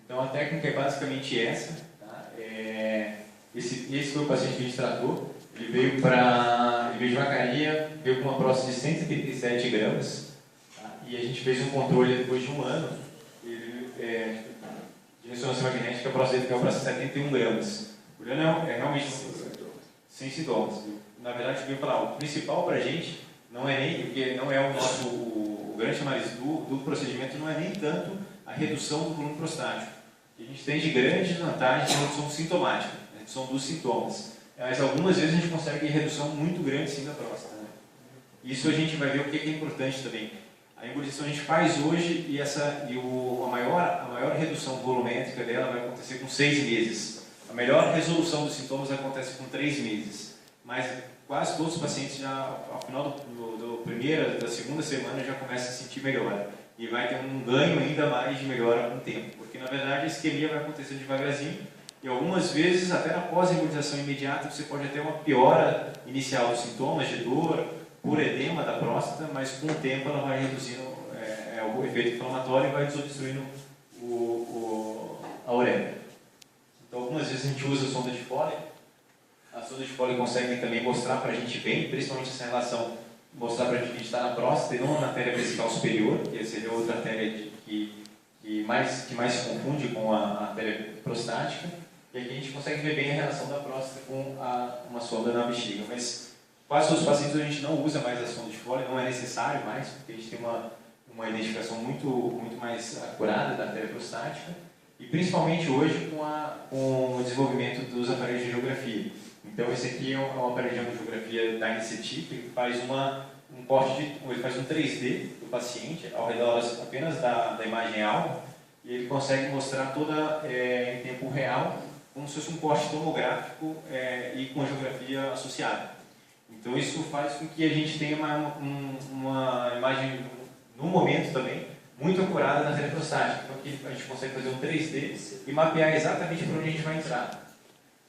Então a técnica é basicamente essa. Tá? Esse foi o paciente que a gente tratou. Ele veio de Vacaria, veio com uma próstata de 137 gramas, tá? E a gente fez um controle depois de 1 ano. De ressonância magnética, a próstata dele caiu para 71 gramas. O Juliano é realmente sem sintomas. Na verdade, eu queria falar, o principal para a gente não é nem, porque não é o grande chamariz do procedimento, não é nem tanto a redução do volume prostático. A gente tem de grandes vantagens na redução sintomática, a redução dos sintomas. Mas algumas vezes a gente consegue redução muito grande sim da próstata. Né? Isso a gente vai ver o que é importante também. A embolização a gente faz hoje, e a maior redução volumétrica dela vai acontecer com 6 meses. A melhor resolução dos sintomas acontece com 3 meses. Mas quase todos os pacientes já, ao final da segunda semana, já começam a sentir melhora. E vai ter um ganho ainda mais de melhora com o tempo. Porque na verdade a isquemia vai acontecer devagarzinho. E algumas vezes, até na pós-embolização imediata, você pode ter uma piora inicial dos sintomas de dor, por edema da próstata, mas com o tempo ela vai reduzindo o efeito inflamatório e vai desobstruindo a uretra. Então, algumas vezes a gente usa a sonda de Foley. A sonda de Foley consegue também mostrar para a gente bem, principalmente essa relação, mostrar para a gente que a gente está na próstata e não na artéria vesical superior, que seria outra artéria que mais se confunde com a artéria prostática. E aqui a gente consegue ver bem a relação da próstata com uma sonda na bexiga. Mas quase todos os pacientes a gente não usa mais a sonda de Foley, não é necessário mais, porque a gente tem uma identificação muito mais acurada da artéria prostática. e principalmente hoje com o desenvolvimento dos aparelhos de geografia. Então esse aqui é um aparelho de geografia da Dynasty, que faz um corte ele faz um 3D do paciente ao redor apenas da imagem alvo, e ele consegue mostrar toda em tempo real, como se fosse um corte tomográfico e com geografia associada. Então isso faz com que a gente tenha uma imagem no momento também muito acurada na teleprostática. Então aqui a gente consegue fazer um 3D e mapear exatamente para onde a gente vai entrar.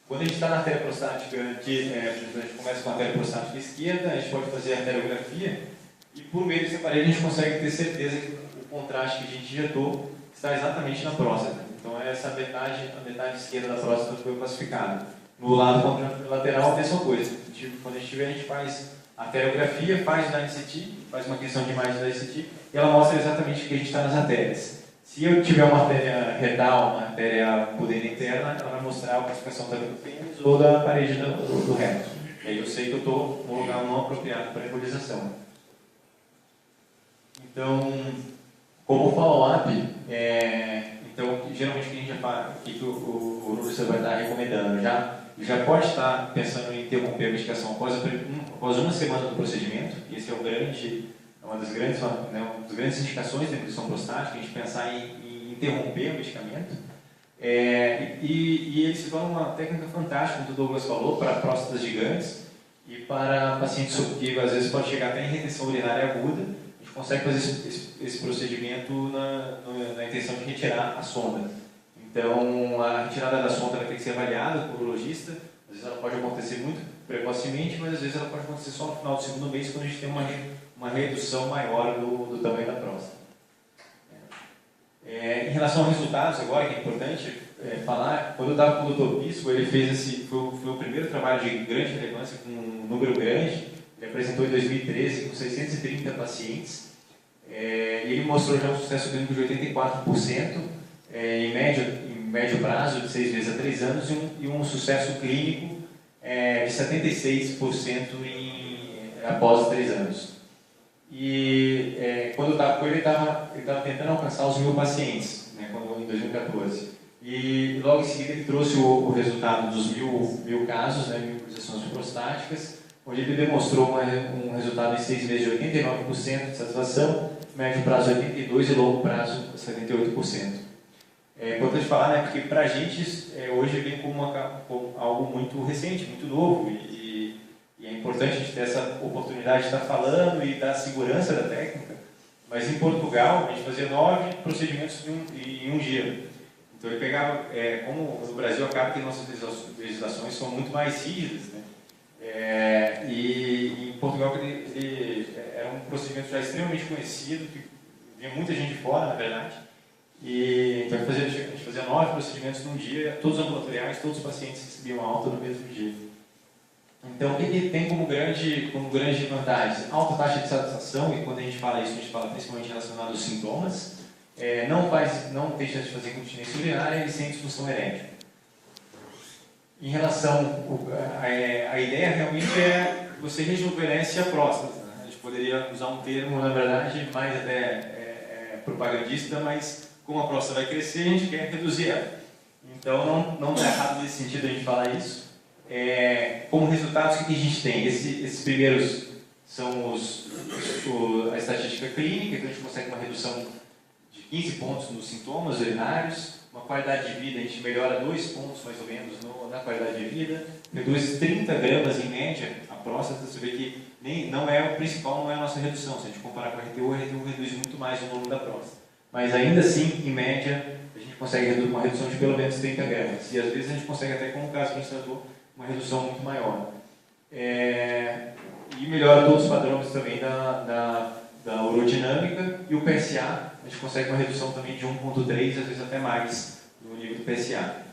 Quando a gente está na teleprostática, a gente começa com a teleprostática esquerda, a gente pode fazer a arteriografia e por meio desse aparelho a gente consegue ter certeza que o contraste que a gente injetou está exatamente na próstata. Então essa a metade esquerda da próstata foi classificada. No lado lateral a mesma coisa. Quando a gente tiver, a gente faz a arteriografia, faz o Dynasty, faz uma aquisição de imagem do Dynasty e ela mostra exatamente o que a gente está nas artérias. Se eu tiver uma artéria retal, uma artéria pudenda interna, ela vai mostrar a classificação da do pênis ou da parede do reto. E aí eu sei que eu estou no lugar não apropriado para a embolização. Então, como follow-up, então, geralmente o que a gente já faz, o que o urologista vai estar recomendando? Já pode estar pensando em interromper a medicação após uma semana do procedimento. Esse é uma das grandes indicações da redução prostática, a gente pensar em interromper o medicamento. E ele se torna uma técnica fantástica, como o Douglas falou, para próstatas gigantes e para pacientes que às vezes pode chegar até em retenção urinária aguda. A gente consegue fazer esse procedimento na intenção de retirar a sonda. Então, a retirada da sonda vai ter que ser avaliada por urologista. Às vezes ela pode acontecer muito precocemente, mas às vezes ela pode acontecer só no final do segundo mês, quando a gente tem uma redução maior do tamanho da próstata. Em relação aos resultados, agora, que é importante falar, quando eu estava com o Dr. Pisco, ele fez foi o primeiro trabalho de grande relevância, com um número grande. Ele apresentou em 2013 com 630 pacientes. E ele mostrou já um sucesso clínico de 84%, em médio prazo, de 6 meses a 3 anos, e um sucesso clínico de 76% após 3 anos. E quando eu estava com ele, ele estava tentando alcançar os 1.000 pacientes, né, em 2014. E logo em seguida ele trouxe o resultado dos 1.000 casos, né, 1.000 embolizações prostáticas, onde ele demonstrou um resultado em 6 meses de 89% de satisfação, médio prazo 82% e longo prazo 78%. É importante falar, né, porque para a gente hoje vem como algo muito recente, muito novo, e é importante a gente ter essa oportunidade de estar falando e dar segurança da técnica. Mas em Portugal, a gente fazia 9 procedimentos em um dia. Então ele pegava, como no Brasil acaba que nossas legislações são muito mais rígidas, né? E em Portugal era um procedimento já extremamente conhecido, que vinha muita gente de fora, na verdade. Então a gente fazia 9 procedimentos num dia, todos ambulatoriais, todos os pacientes recebiam alta no mesmo dia. Então o que tem como grande vantagem? Alta taxa de satisfação, e quando a gente fala isso, a gente fala principalmente relacionado aos sintomas. Não tem chance de fazer continência urinária e sem disfunção erétil. Em relação, a ideia realmente é que você rejuvenesce a próstata. Né? A gente poderia usar um termo, na verdade, mais até propagandista, mas como a próstata vai crescer, a gente quer reduzir ela. Então não está errado nesse sentido a gente falar isso. Como resultados, o que a gente tem? Esses primeiros são a estatística clínica, então a gente consegue uma redução de 15 pontos nos sintomas urinários, uma qualidade de vida, a gente melhora 2 pontos mais ou menos na qualidade de vida, reduz 30 gramas em média a próstata. Você vê que o principal não é a nossa redução. Se a gente comparar com a RTU reduz muito mais o volume da próstata. Mas ainda assim, em média, a gente consegue uma redução de pelo menos 30 gramas. E às vezes a gente consegue até, como o caso que a gente tratou, uma redução muito maior. E melhora todos os padrões também da urodinâmica, e o PSA, a gente consegue uma redução também de 1,3, às vezes até mais, no nível do PSA.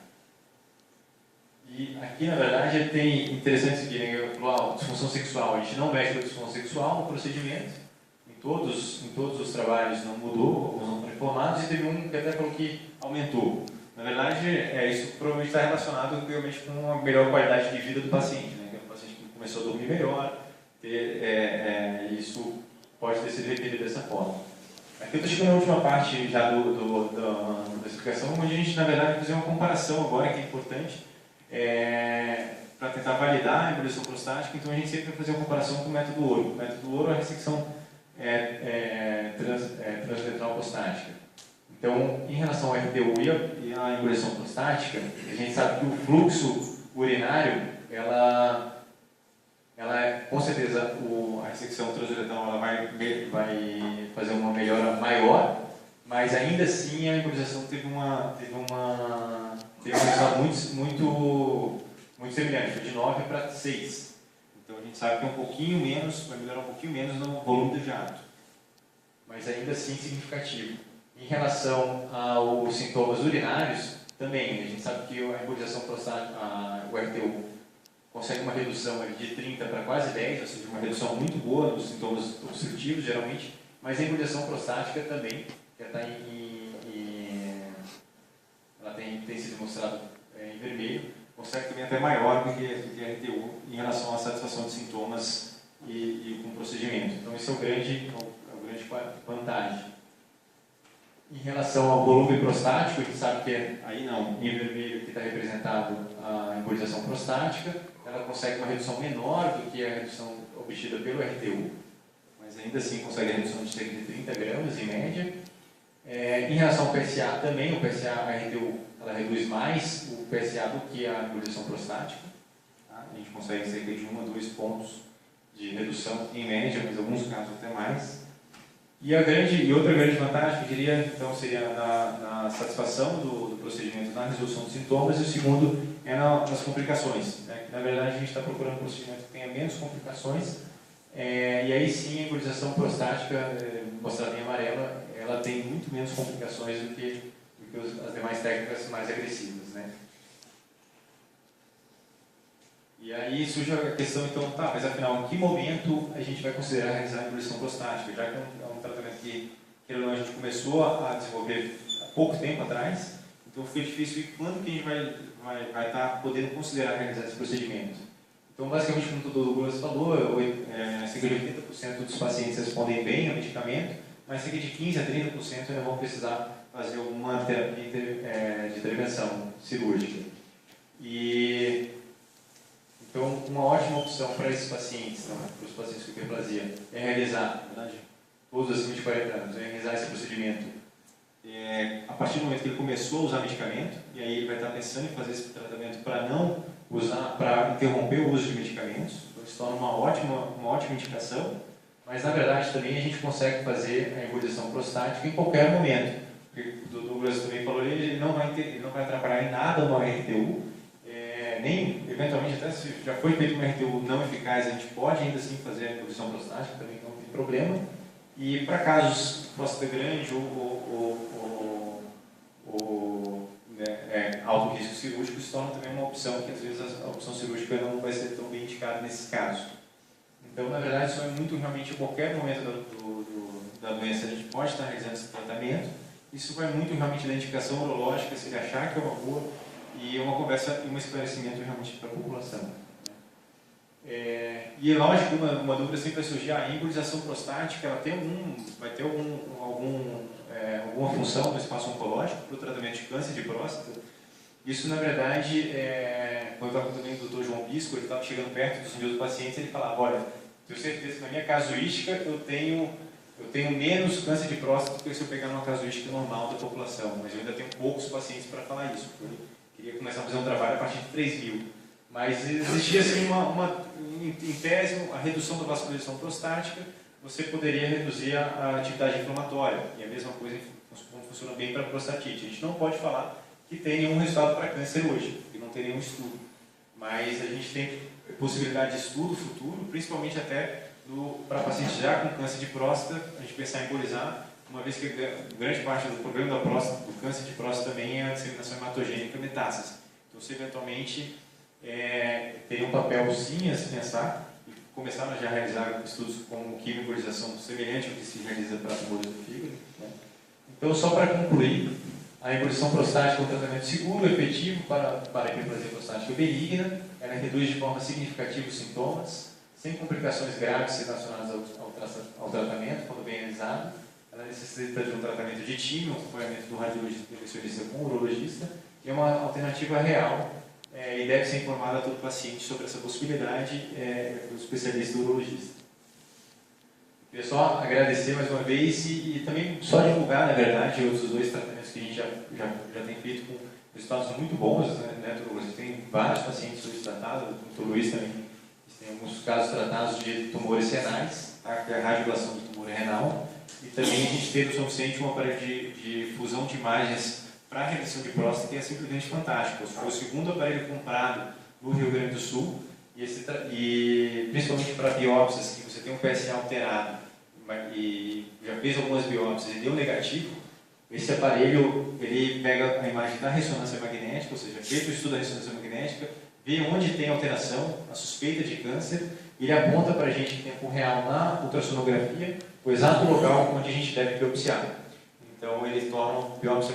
E aqui, na verdade, tem interessante isso aqui, disfunção sexual. A gente não mexe com a disfunção sexual no procedimento. Em todos os trabalhos não mudou, alguns não foram informados, e teve um que até falou que aumentou. Na verdade, isso provavelmente está relacionado realmente com uma melhor qualidade de vida do paciente, né? Que o paciente começou a dormir melhor, isso pode ter sido referido dessa forma. Aqui eu estou chegando na última parte já da explicação, onde a gente, na verdade, vai fazer uma comparação agora, que é importante, para tentar validar a embolização prostática. Então, a gente sempre vai fazer uma comparação com o método ouro. O método ouro é a ressecção transuretral prostática. Então, em relação ao RTU e à embolização prostática, a gente sabe que o fluxo urinário, com certeza, a ressecção transuretral ela vai fazer uma melhora maior, mas ainda assim a embolização teve um resultado muito semelhante, foi de 9 para 6. Então a gente sabe que é um pouquinho menos, vai melhorar um pouquinho menos no volume do jato, mas ainda assim significativo. Em relação aos sintomas urinários, também, a gente sabe que a embolização prostática, o RTU, consegue uma redução de 30 para quase 10, ou seja, uma redução muito boa nos sintomas obstrutivos, geralmente, mas a embolização prostática também, que está ela tem sido mostrada em vermelho, consegue também até maior do que a RTU em relação à satisfação de sintomas e com procedimento. Então, esse é a grande vantagem. Em relação ao volume prostático, a gente sabe que aí não, em vermelho que está representado a embolização prostática, ela consegue uma redução menor do que a redução obtida pelo RTU, mas ainda assim consegue a redução de cerca de 30 gramas em média. Em relação ao PSA também, o PSA, a RTU, ela reduz mais o PSA do que a embolização prostática. Tá? A gente consegue cerca de 1 a 2 pontos de redução em média, mas em alguns casos até mais. E outra grande vantagem, que eu diria, então, seria na satisfação do procedimento, na resolução dos sintomas, e o segundo é nas complicações. Né? Na verdade, a gente está procurando um procedimento que tenha menos complicações, e aí sim a embolização prostática, mostrada em amarelo, ela tem muito menos complicações do que as demais técnicas mais agressivas. Né? E aí surge a questão, então, tá, mas afinal, em que momento a gente vai considerar realizar a embolização prostática? Já que é um tratamento que a gente começou a desenvolver há pouco tempo atrás, então fica difícil ver quando que a gente vai estar podendo considerar realizar esse procedimento. Então, basicamente, como o Dr. Douglas falou, cerca de 80% dos pacientes respondem bem ao medicamento, mas cerca de 15% a 30% ainda vão precisar fazer alguma terapia de intervenção cirúrgica. Então, uma ótima opção para esses pacientes, para os pacientes com hiperplasia, é realizar, na verdade, todos acima de 40 anos, é realizar esse procedimento a partir do momento que ele começou a usar medicamento, e aí ele vai estar pensando em fazer esse tratamento para não usar, para interromper o uso de medicamentos. Então, isso torna uma ótima indicação, mas na verdade também a gente consegue fazer a embolização prostática em qualquer momento. Porque o Douglas também falou, ele não vai atrapalhar em nada uma RTU, nem eventualmente, até se já foi feito uma RTU não eficaz, a gente pode ainda assim fazer a embolização prostática, também não tem problema. E para casos de próstata grande ou alto risco cirúrgico, se torna também uma opção, que às vezes a opção cirúrgica não vai ser tão bem indicada nesses casos. Então, na verdade, isso é muito realmente em qualquer momento da doença, a gente pode estar realizando esse tratamento. Isso vai muito realmente da indicação urológica, se ele achar que é uma boa, e uma conversa e um esclarecimento realmente para a população. E é lógico, uma dúvida sempre vai surgir, a embolização prostática, ela vai ter alguma função no espaço oncológico para o tratamento de câncer de próstata? Isso, na verdade, quando eu estava também com o Dr. João Bisco, ele estava chegando perto dos meus pacientes, ele falava, olha, tenho certeza que na minha casuística eu tenho menos câncer de próstata do que se eu pegar uma casuística normal da população, mas eu ainda tenho poucos pacientes para falar isso. Eu queria começar a fazer um trabalho a partir de 3.000. Mas existia assim em tese, a redução da vascularização prostática, você poderia reduzir a atividade inflamatória. E a mesma coisa funciona bem para a prostatite. A gente não pode falar que tem nenhum resultado para câncer hoje, porque não tem nenhum estudo. Mas a gente tem possibilidade de estudo futuro, principalmente até para pacientes já com câncer de próstata, a gente pensar em embolizar, uma vez que grande parte do problema da próstata, do câncer de próstata também é a disseminação hematogênica metástase. Então, se eventualmente tem um papel sim a se pensar, e começaram já a realizar estudos com quimioembolização semelhante ao que se realiza para tumores do fígado. Né? Então, só para concluir, a embolização prostática é um tratamento seguro, efetivo para a hiperplasia prostática benigna, ela reduz de forma significativa os sintomas, sem complicações graves relacionadas ao tratamento, quando bem realizado. ela necessita de um tratamento de time, um acompanhamento do radiologista intervencionista com o urologista, e é uma alternativa real e deve ser informada a todo paciente sobre essa possibilidade do especialista urologista. Queria só agradecer mais uma vez e também só divulgar, na verdade, os dois tratamentos que a gente já tem feito com resultados muito bons, né, Luiz? Tem vários pacientes hoje tratados, o Luiz também tem alguns casos tratados de tumores renais, que é a radioablação do tumor renal, e também a gente teve o suficiente um aparelho de fusão de imagens para a redução de próstata, que é simplesmente fantástico. Foi o segundo aparelho comprado no Rio Grande do Sul, e principalmente para biópsias, que você tem um PSA alterado, e já fez algumas biópsias e deu negativo, esse aparelho ele pega a imagem da ressonância magnética, ou seja, feito o estudo da ressonância magnética, vê onde tem alteração, a suspeita de câncer, e ele aponta para a gente em tempo real na ultrassonografia o exato local onde a gente deve biopsiar. Então ele torna a biópsia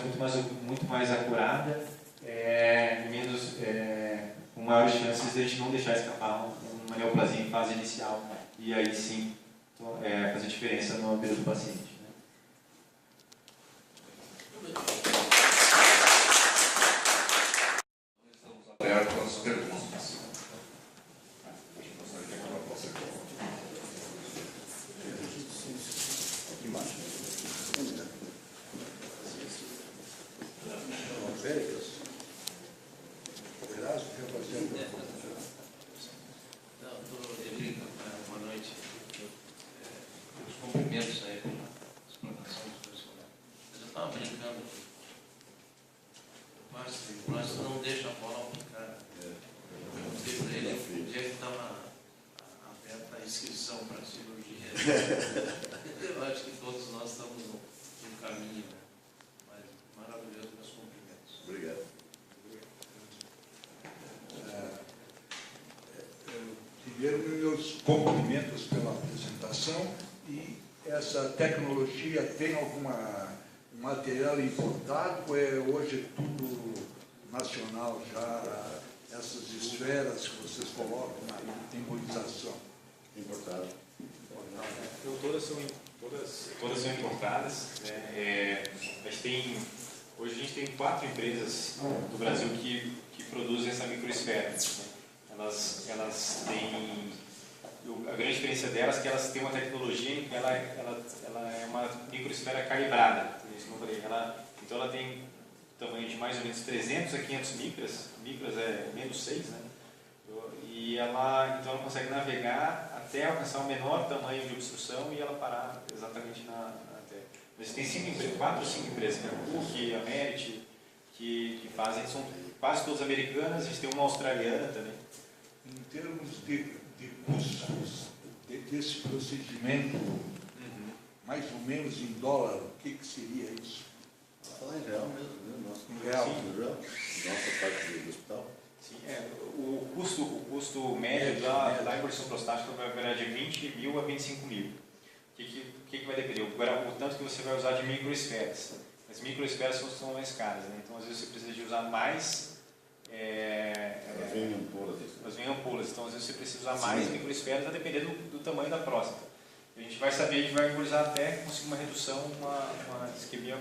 muito mais acurada, com maiores chances de a gente não deixar escapar uma neoplasia em fase inicial, e aí sim fazer diferença na vida do paciente. Estamos abertos às perguntas. Boa noite. Os cumprimentos aí pela explanação do professor. Mas eu estava brincando. O Márcio não deixa a bola brincar. Eu perguntei para ele onde é que estava aberta a inscrição para a cirurgia. Eu acho que todos nós estamos no caminho. Mas maravilhoso, meus cumprimentos. Obrigado. Primeiro, meus cumprimentos pela apresentação. E essa tecnologia tem algum material importado ou hoje tudo nacional já, essas esferas que vocês colocam na embolização? Importado. Então, todas são importadas. Hoje a gente tem 4 empresas do Brasil que produzem essa microesfera. Né? Elas têm... A grande diferença delas é que elas têm uma tecnologia em que ela é uma microesfera calibrada. Então ela tem tamanho de mais ou menos 300 a 500 micras. Micras é menos 6, né? Então ela consegue navegar até alcançar o menor tamanho de obstrução e ela parar exatamente na Terra. Mas tem 4 ou 5 empresas, que é a Cook, a Merit, que fazem, são quase todas americanas, a gente tem uma australiana também. Em termos de custos desse procedimento, mais ou menos em dólar, o que seria isso? Falar em real mesmo, nosso Em real. Nossa parte do hospital. Sim, o custo médio da embolização prostática vai variar de 20 mil a 25 mil. O que vai depender? O tanto que você vai usar de microesferas. As microesferas são mais caras, né? Então às vezes você precisa de usar mais. Elas vêm em ampolas. Elas vêm em ampolas, então às vezes você precisa usar mais microesferas a depender do tamanho da próstata. A gente vai saber, a gente vai embolizar até conseguir uma redução, uma isquemia,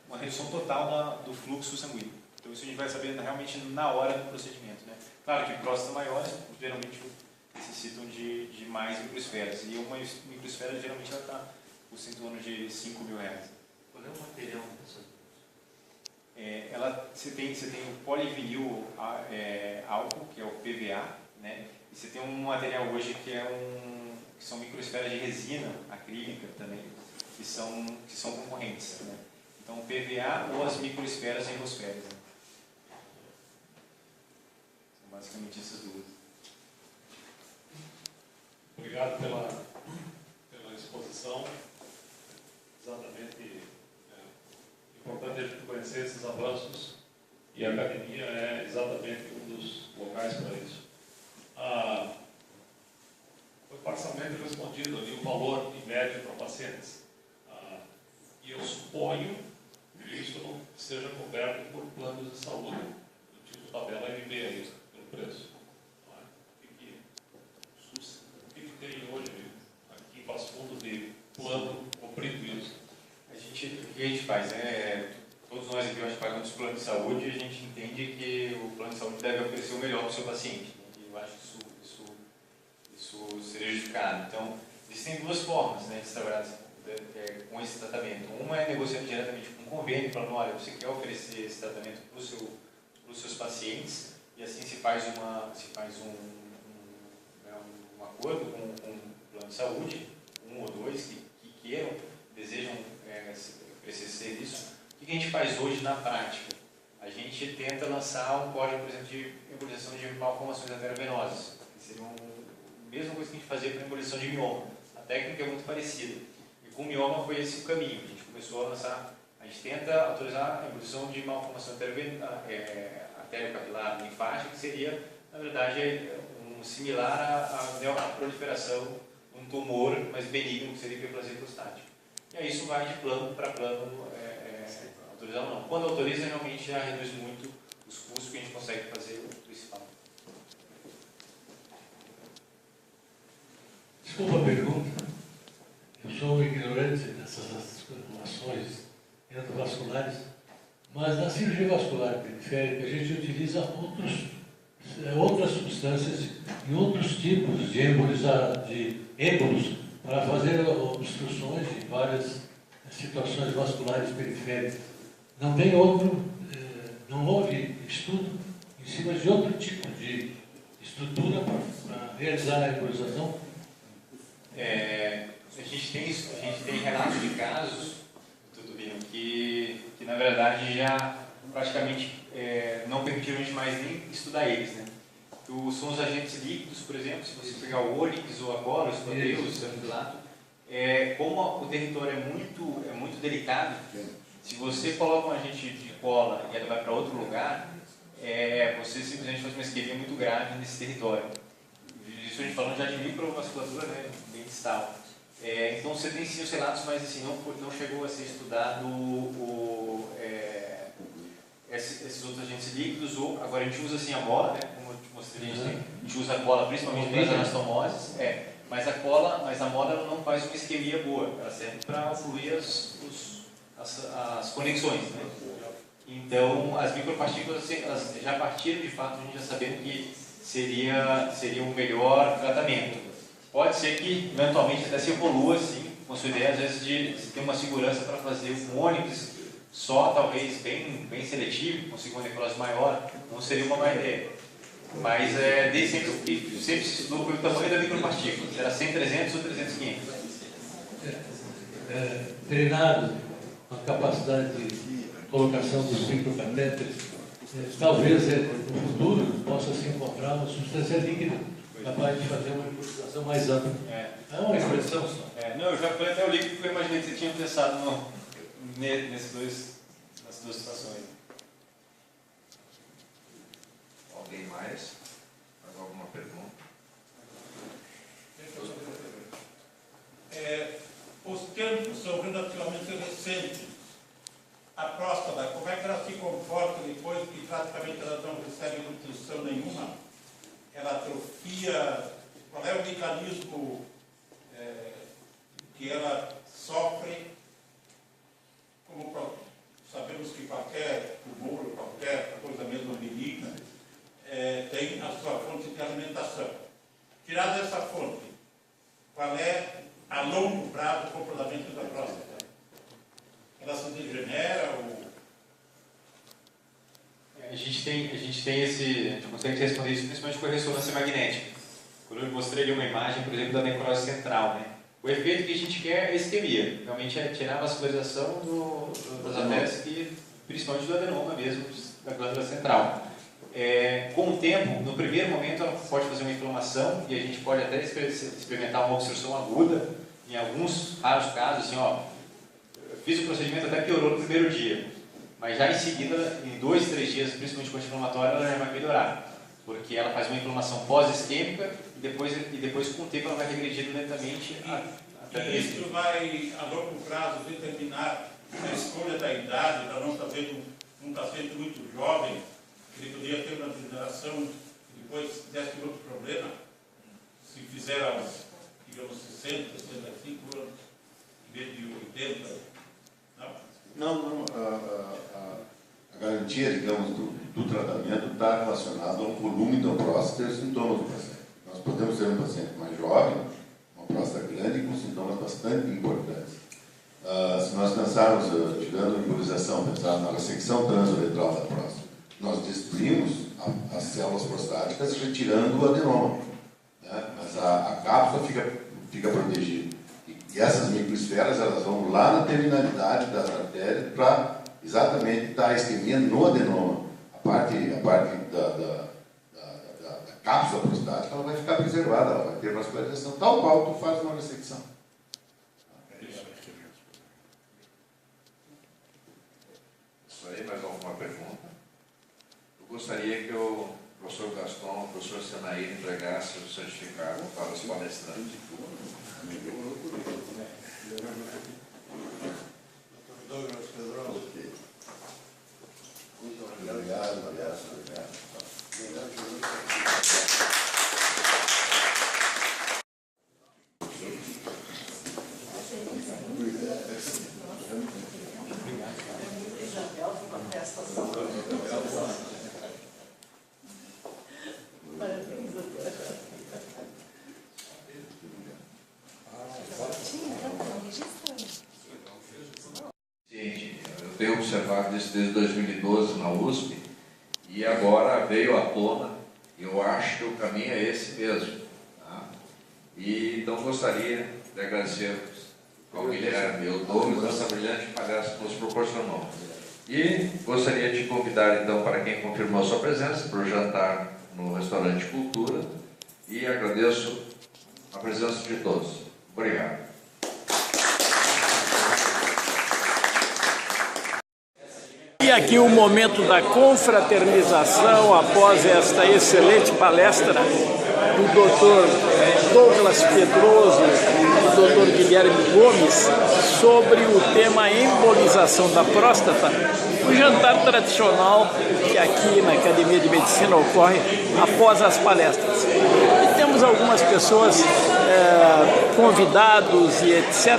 uma redução total do fluxo sanguíneo. Então isso a gente vai saber realmente na hora do procedimento, né? Claro que próstatas maiores geralmente necessitam de mais microesferas, e uma microesfera geralmente ela está custa em torno de R$5 mil. Qual é o material dessa? Você tem o polivinil álcool, que é o PVA, né? E você tem um material hoje que são microesferas de resina acrílica também, que são concorrentes, né? Então o PVA ou as microesferas endosféricas. Né? São basicamente essas duas. Obrigado pela exposição. Exatamente. É importante a gente conhecer esses avanços, e a academia é exatamente um dos locais para isso. Foi parcialmente respondido ali o valor em médio para pacientes. E eu suponho que isso não seja coberto por planos de saúde, do tipo tabela MB aí, pelo preço. O que tem hoje aqui em Passo Fundo de plano cobrindo isso? faz? Todos nós aqui, hoje pagamos plano de saúde, e a gente entende que o plano de saúde deve oferecer o melhor para o seu paciente. E eu acho que isso seria justificado. Então, existem duas formas, né, de se trabalhar com esse tratamento. Uma é negociando diretamente com o convênio, falando, olha, você quer oferecer esse tratamento para os seus pacientes, e assim se faz um acordo com o plano de saúde, um ou dois que queiram, desejam oferecer esse serviço. O que a gente faz hoje na prática? A gente tenta lançar um código, por exemplo, de embolização de malformações arteriovenosas, que seria a mesma coisa que a gente fazia para a embolização de mioma. A técnica é muito parecida. E com o mioma foi esse o caminho. A gente começou a lançar, a gente tenta autorizar a embolização de malformação arteriocapilar linfática, que seria, na verdade, similar à proliferação de um tumor mais benigno, que seria a hiperplasia prostática. E aí isso vai de plano para plano, autorizar ou não. Quando autoriza, realmente já reduz muito os custos que a gente consegue fazer o principal. Desculpa a pergunta. Eu sou ignorante dessas informações endovasculares, mas na cirurgia vascular periférica a gente utiliza outras substâncias e outros tipos de êmbolos para fazer obstruções de várias situações vasculares periféricas. Não houve estudo em cima de outro tipo de estrutura para realizar a embolização? A gente tem relatos de casos, Tudubino, que na verdade já praticamente não permitiram a gente mais nem estudar eles, né? São os agentes líquidos, por exemplo, se você pegar o Olix ou a cola, o escoteu, o cianilato, como o território é muito delicado, se você coloca um agente de cola e ele vai para outro lugar, você simplesmente faz uma isquemia muito grave nesse território. Isso a gente falando já de microvasculatura, né, bem distal. Então você tem sim os relatos, mas assim, não chegou a ser estudado esses outros agentes líquidos. Agora a gente usa assim a bola, né, como eu te mostrei, a gente usa a cola principalmente para as anastomoses, mas a mola ela não faz uma isquemia boa, ela serve para fluir as conexões, né? Então as micropartículas elas já partiram de fato, a gente já sabendo que seria o melhor tratamento. Pode ser que eventualmente até se evolua assim, com a sua ideia às vezes de se ter uma segurança para fazer um ônibus só, talvez bem seletivo, conseguir uma necrose maior, não seria uma má ideia. Mas desde sempre se estudou pelo tamanho da micropartícula, era 100, 300 ou 300, 500. Treinado com a capacidade de colocação dos microcatéteres, talvez no futuro possa se encontrar uma substância líquida capaz de fazer uma embolização mais ampla. É uma expressão só. Não, eu já falei até o líquido porque eu imaginei que você tinha pensado nessas duas situações. Alguém mais? Mais alguma pergunta? Os tempos são relativamente recentes. A próstata, como é que ela se comporta depois que praticamente ela não recebe nutrição nenhuma? Ela atrofia? Qual é o mecanismo que ela sofre? Como sabemos que qualquer tumor, qualquer coisa mesmo benigna, tem a sua fonte de alimentação. Tirada essa fonte, qual é a longo prazo o comportamento da próstata? Ela se degenera ou... A gente consegue responder isso principalmente com a ressonância magnética. Quando eu mostrei ali uma imagem, por exemplo, da necrose central, né? O efeito que a gente quer é isquemia, realmente é tirar a vascularização das artérias, principalmente do adenoma mesmo, da glândula central. Com o tempo, no primeiro momento, ela pode fazer uma inflamação e a gente pode até experimentar uma obstrução aguda. Em alguns raros casos, assim, fiz o procedimento, até piorou no primeiro dia, mas já em seguida, em 2, 3 dias, principalmente com anti-inflamatória, ela já vai melhorar, porque ela faz uma inflamação pós-isquêmica e depois com o tempo ela vai regredindo lentamente até e isso vai, a longo prazo, determinar a escolha da idade, para não estar sendo muito jovem, ele poderia ter uma degeneração e depois desse outro problema, se fizer aos, digamos, 60, 65 anos, em vez de 80, não? Não, a garantia, digamos, do tratamento está relacionada ao volume da próstata e aos sintomas do paciente. Nós podemos ter um paciente mais jovem, uma próstata grande, com sintomas bastante importantes. Se nós pensarmos, tirando a embolização, pensar na ressecção transuretral da próstata, nós destruímos as células prostáticas retirando o adenoma, né? Mas a cápsula fica protegida. E essas microesferas, elas vão lá na terminalidade das artérias para exatamente dar a isquemia no adenoma. A parte da cápsula prostática, ela vai ficar preservada, ela vai ter vascularização, tal qual tu faz uma ressecção. Isso aí, mais alguma pergunta? Eu gostaria que o professor Gaston, o professor Senaí entregasse o certificado para os palestrantes. Douglas Pedroso. Muito obrigado, obrigado. Eu tenho observado isso desde 2012 na USP e agora veio à tona e eu acho que o caminho é esse mesmo. Tá? E então gostaria de agradecer ao Guilherme e ao Douglas essa brilhante palestra que nos proporcionou. E gostaria de convidar então para quem confirmou sua presença para o jantar no Restaurante Cultura e agradeço a presença de todos. Obrigado. E aqui o momento da confraternização após esta excelente palestra do Dr. Douglas Pedroso e do Dr. Guilherme Gomes sobre o tema embolização da próstata, o jantar tradicional que aqui na Academia de Medicina ocorre após as palestras. E temos algumas pessoas, convidados e etc.,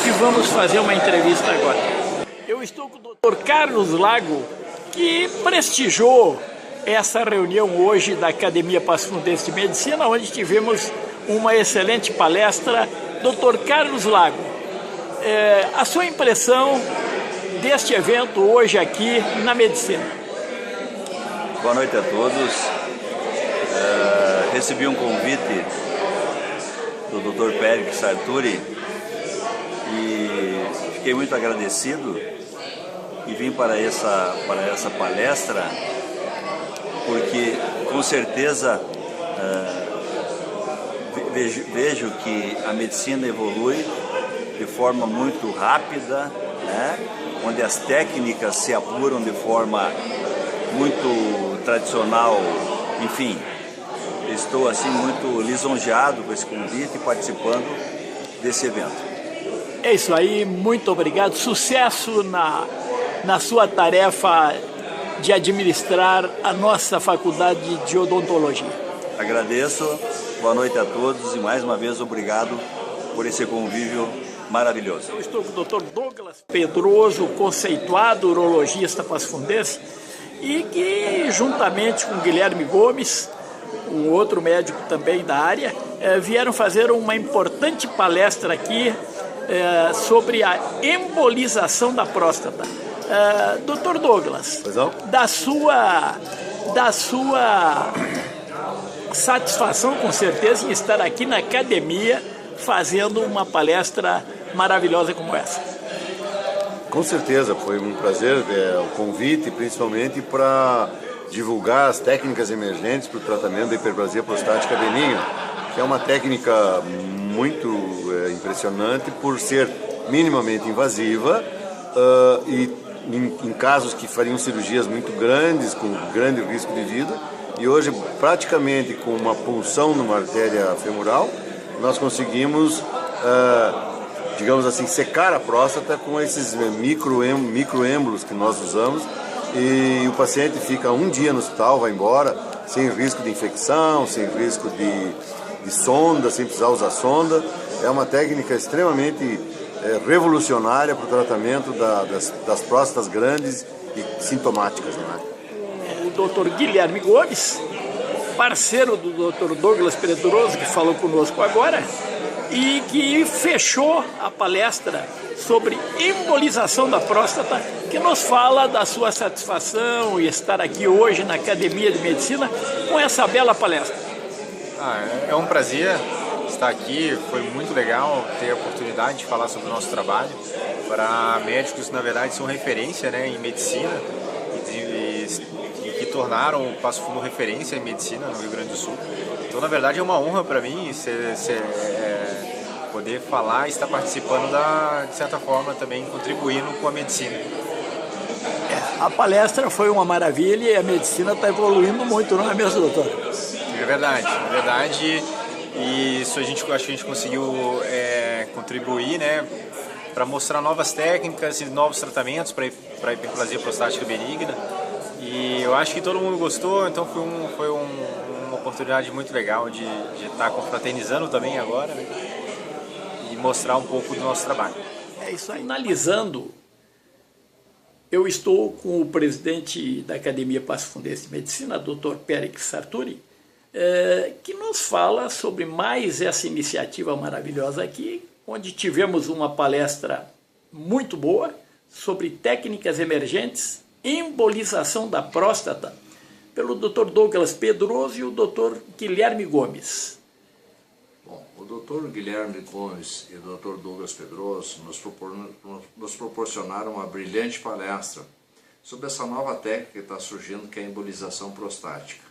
que vamos fazer uma entrevista agora. Eu estou com o Dr. Carlos Lago, que prestigiou essa reunião hoje da Academia Passo Fundo de Medicina, onde tivemos uma excelente palestra. Dr. Carlos Lago, a sua impressão deste evento hoje aqui na medicina? Boa noite a todos. Recebi um convite do Dr. Pérez Sarturi e fiquei muito agradecido e vim para essa palestra porque com certeza vejo que a medicina evolui de forma muito rápida, né? Onde as técnicas se apuram de forma muito tradicional. Enfim, estou assim muito lisonjeado com esse convite e participando desse evento. É isso aí, muito obrigado. Sucesso na sua tarefa de administrar a nossa faculdade de odontologia. Agradeço, boa noite a todos e mais uma vez obrigado por esse convívio maravilhoso. Eu estou com o Dr. Douglas Pedroso, conceituado urologista pasfundense, e que juntamente com Guilherme Gomes, um outro médico também da área, vieram fazer uma importante palestra aqui sobre a embolização da próstata. Dr. Douglas, da sua satisfação com certeza em estar aqui na academia fazendo uma palestra maravilhosa como essa. Com certeza, foi um prazer o convite, principalmente para divulgar as técnicas emergentes para o tratamento da hiperplasia prostática benigna, que é uma técnica muito impressionante por ser minimamente invasiva e em casos que fariam cirurgias muito grandes, com grande risco de vida, e hoje praticamente com uma punção numa artéria femoral, nós conseguimos, digamos assim, secar a próstata com esses microêmbolos que nós usamos, e o paciente fica um dia no hospital, vai embora, sem risco de infecção, sem risco de sonda, sem precisar usar sonda. É uma técnica extremamente revolucionária para o tratamento das próstatas grandes e sintomáticas, não é? O Dr. Guilherme Gomes, parceiro do Dr. Douglas Pedroso, que falou conosco agora, e que fechou a palestra sobre embolização da próstata, que nos fala da sua satisfação e estar aqui hoje na Academia de Medicina com essa bela palestra. É um prazer estar aqui, foi muito legal ter a oportunidade de falar sobre o nosso trabalho para médicos que na verdade são referência, né, em medicina e que tornaram o Passo Fundo referência em medicina no Rio Grande do Sul. Então na verdade é uma honra para mim poder falar e estar participando de certa forma também contribuindo com a medicina. A palestra foi uma maravilha e a medicina está evoluindo muito, não é mesmo, doutor? É verdade. E isso acho que a gente conseguiu contribuir, né, para mostrar novas técnicas e novos tratamentos para a hiperplasia prostática benigna. E eu acho que todo mundo gostou, então foi uma oportunidade muito legal de estar confraternizando também agora, né, e mostrar um pouco do nosso trabalho. É isso aí. Analisando, eu estou com o presidente da Academia Passo Fundense de Medicina, Dr. Périx Sarturi, que nos fala sobre mais essa iniciativa maravilhosa aqui, onde tivemos uma palestra muito boa sobre técnicas emergentes, embolização da próstata, pelo Dr. Douglas Pedroso e o Dr. Guilherme Gomes. Bom, o Dr. Guilherme Gomes e o Dr. Douglas Pedroso nos proporcionaram uma brilhante palestra sobre essa nova técnica que está surgindo, que é a embolização prostática.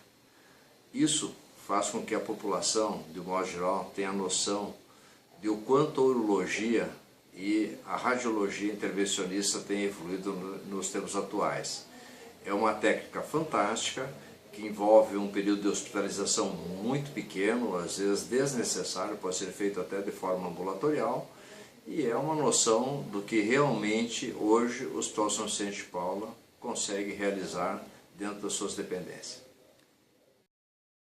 Isso faz com que a população, de modo geral, tenha noção de o quanto a urologia e a radiologia intervencionista têm evoluído nos tempos atuais. É uma técnica fantástica, que envolve um período de hospitalização muito pequeno, às vezes desnecessário, pode ser feito até de forma ambulatorial, e é uma noção do que realmente hoje o Hospital São Vicente de Paula consegue realizar dentro das suas dependências.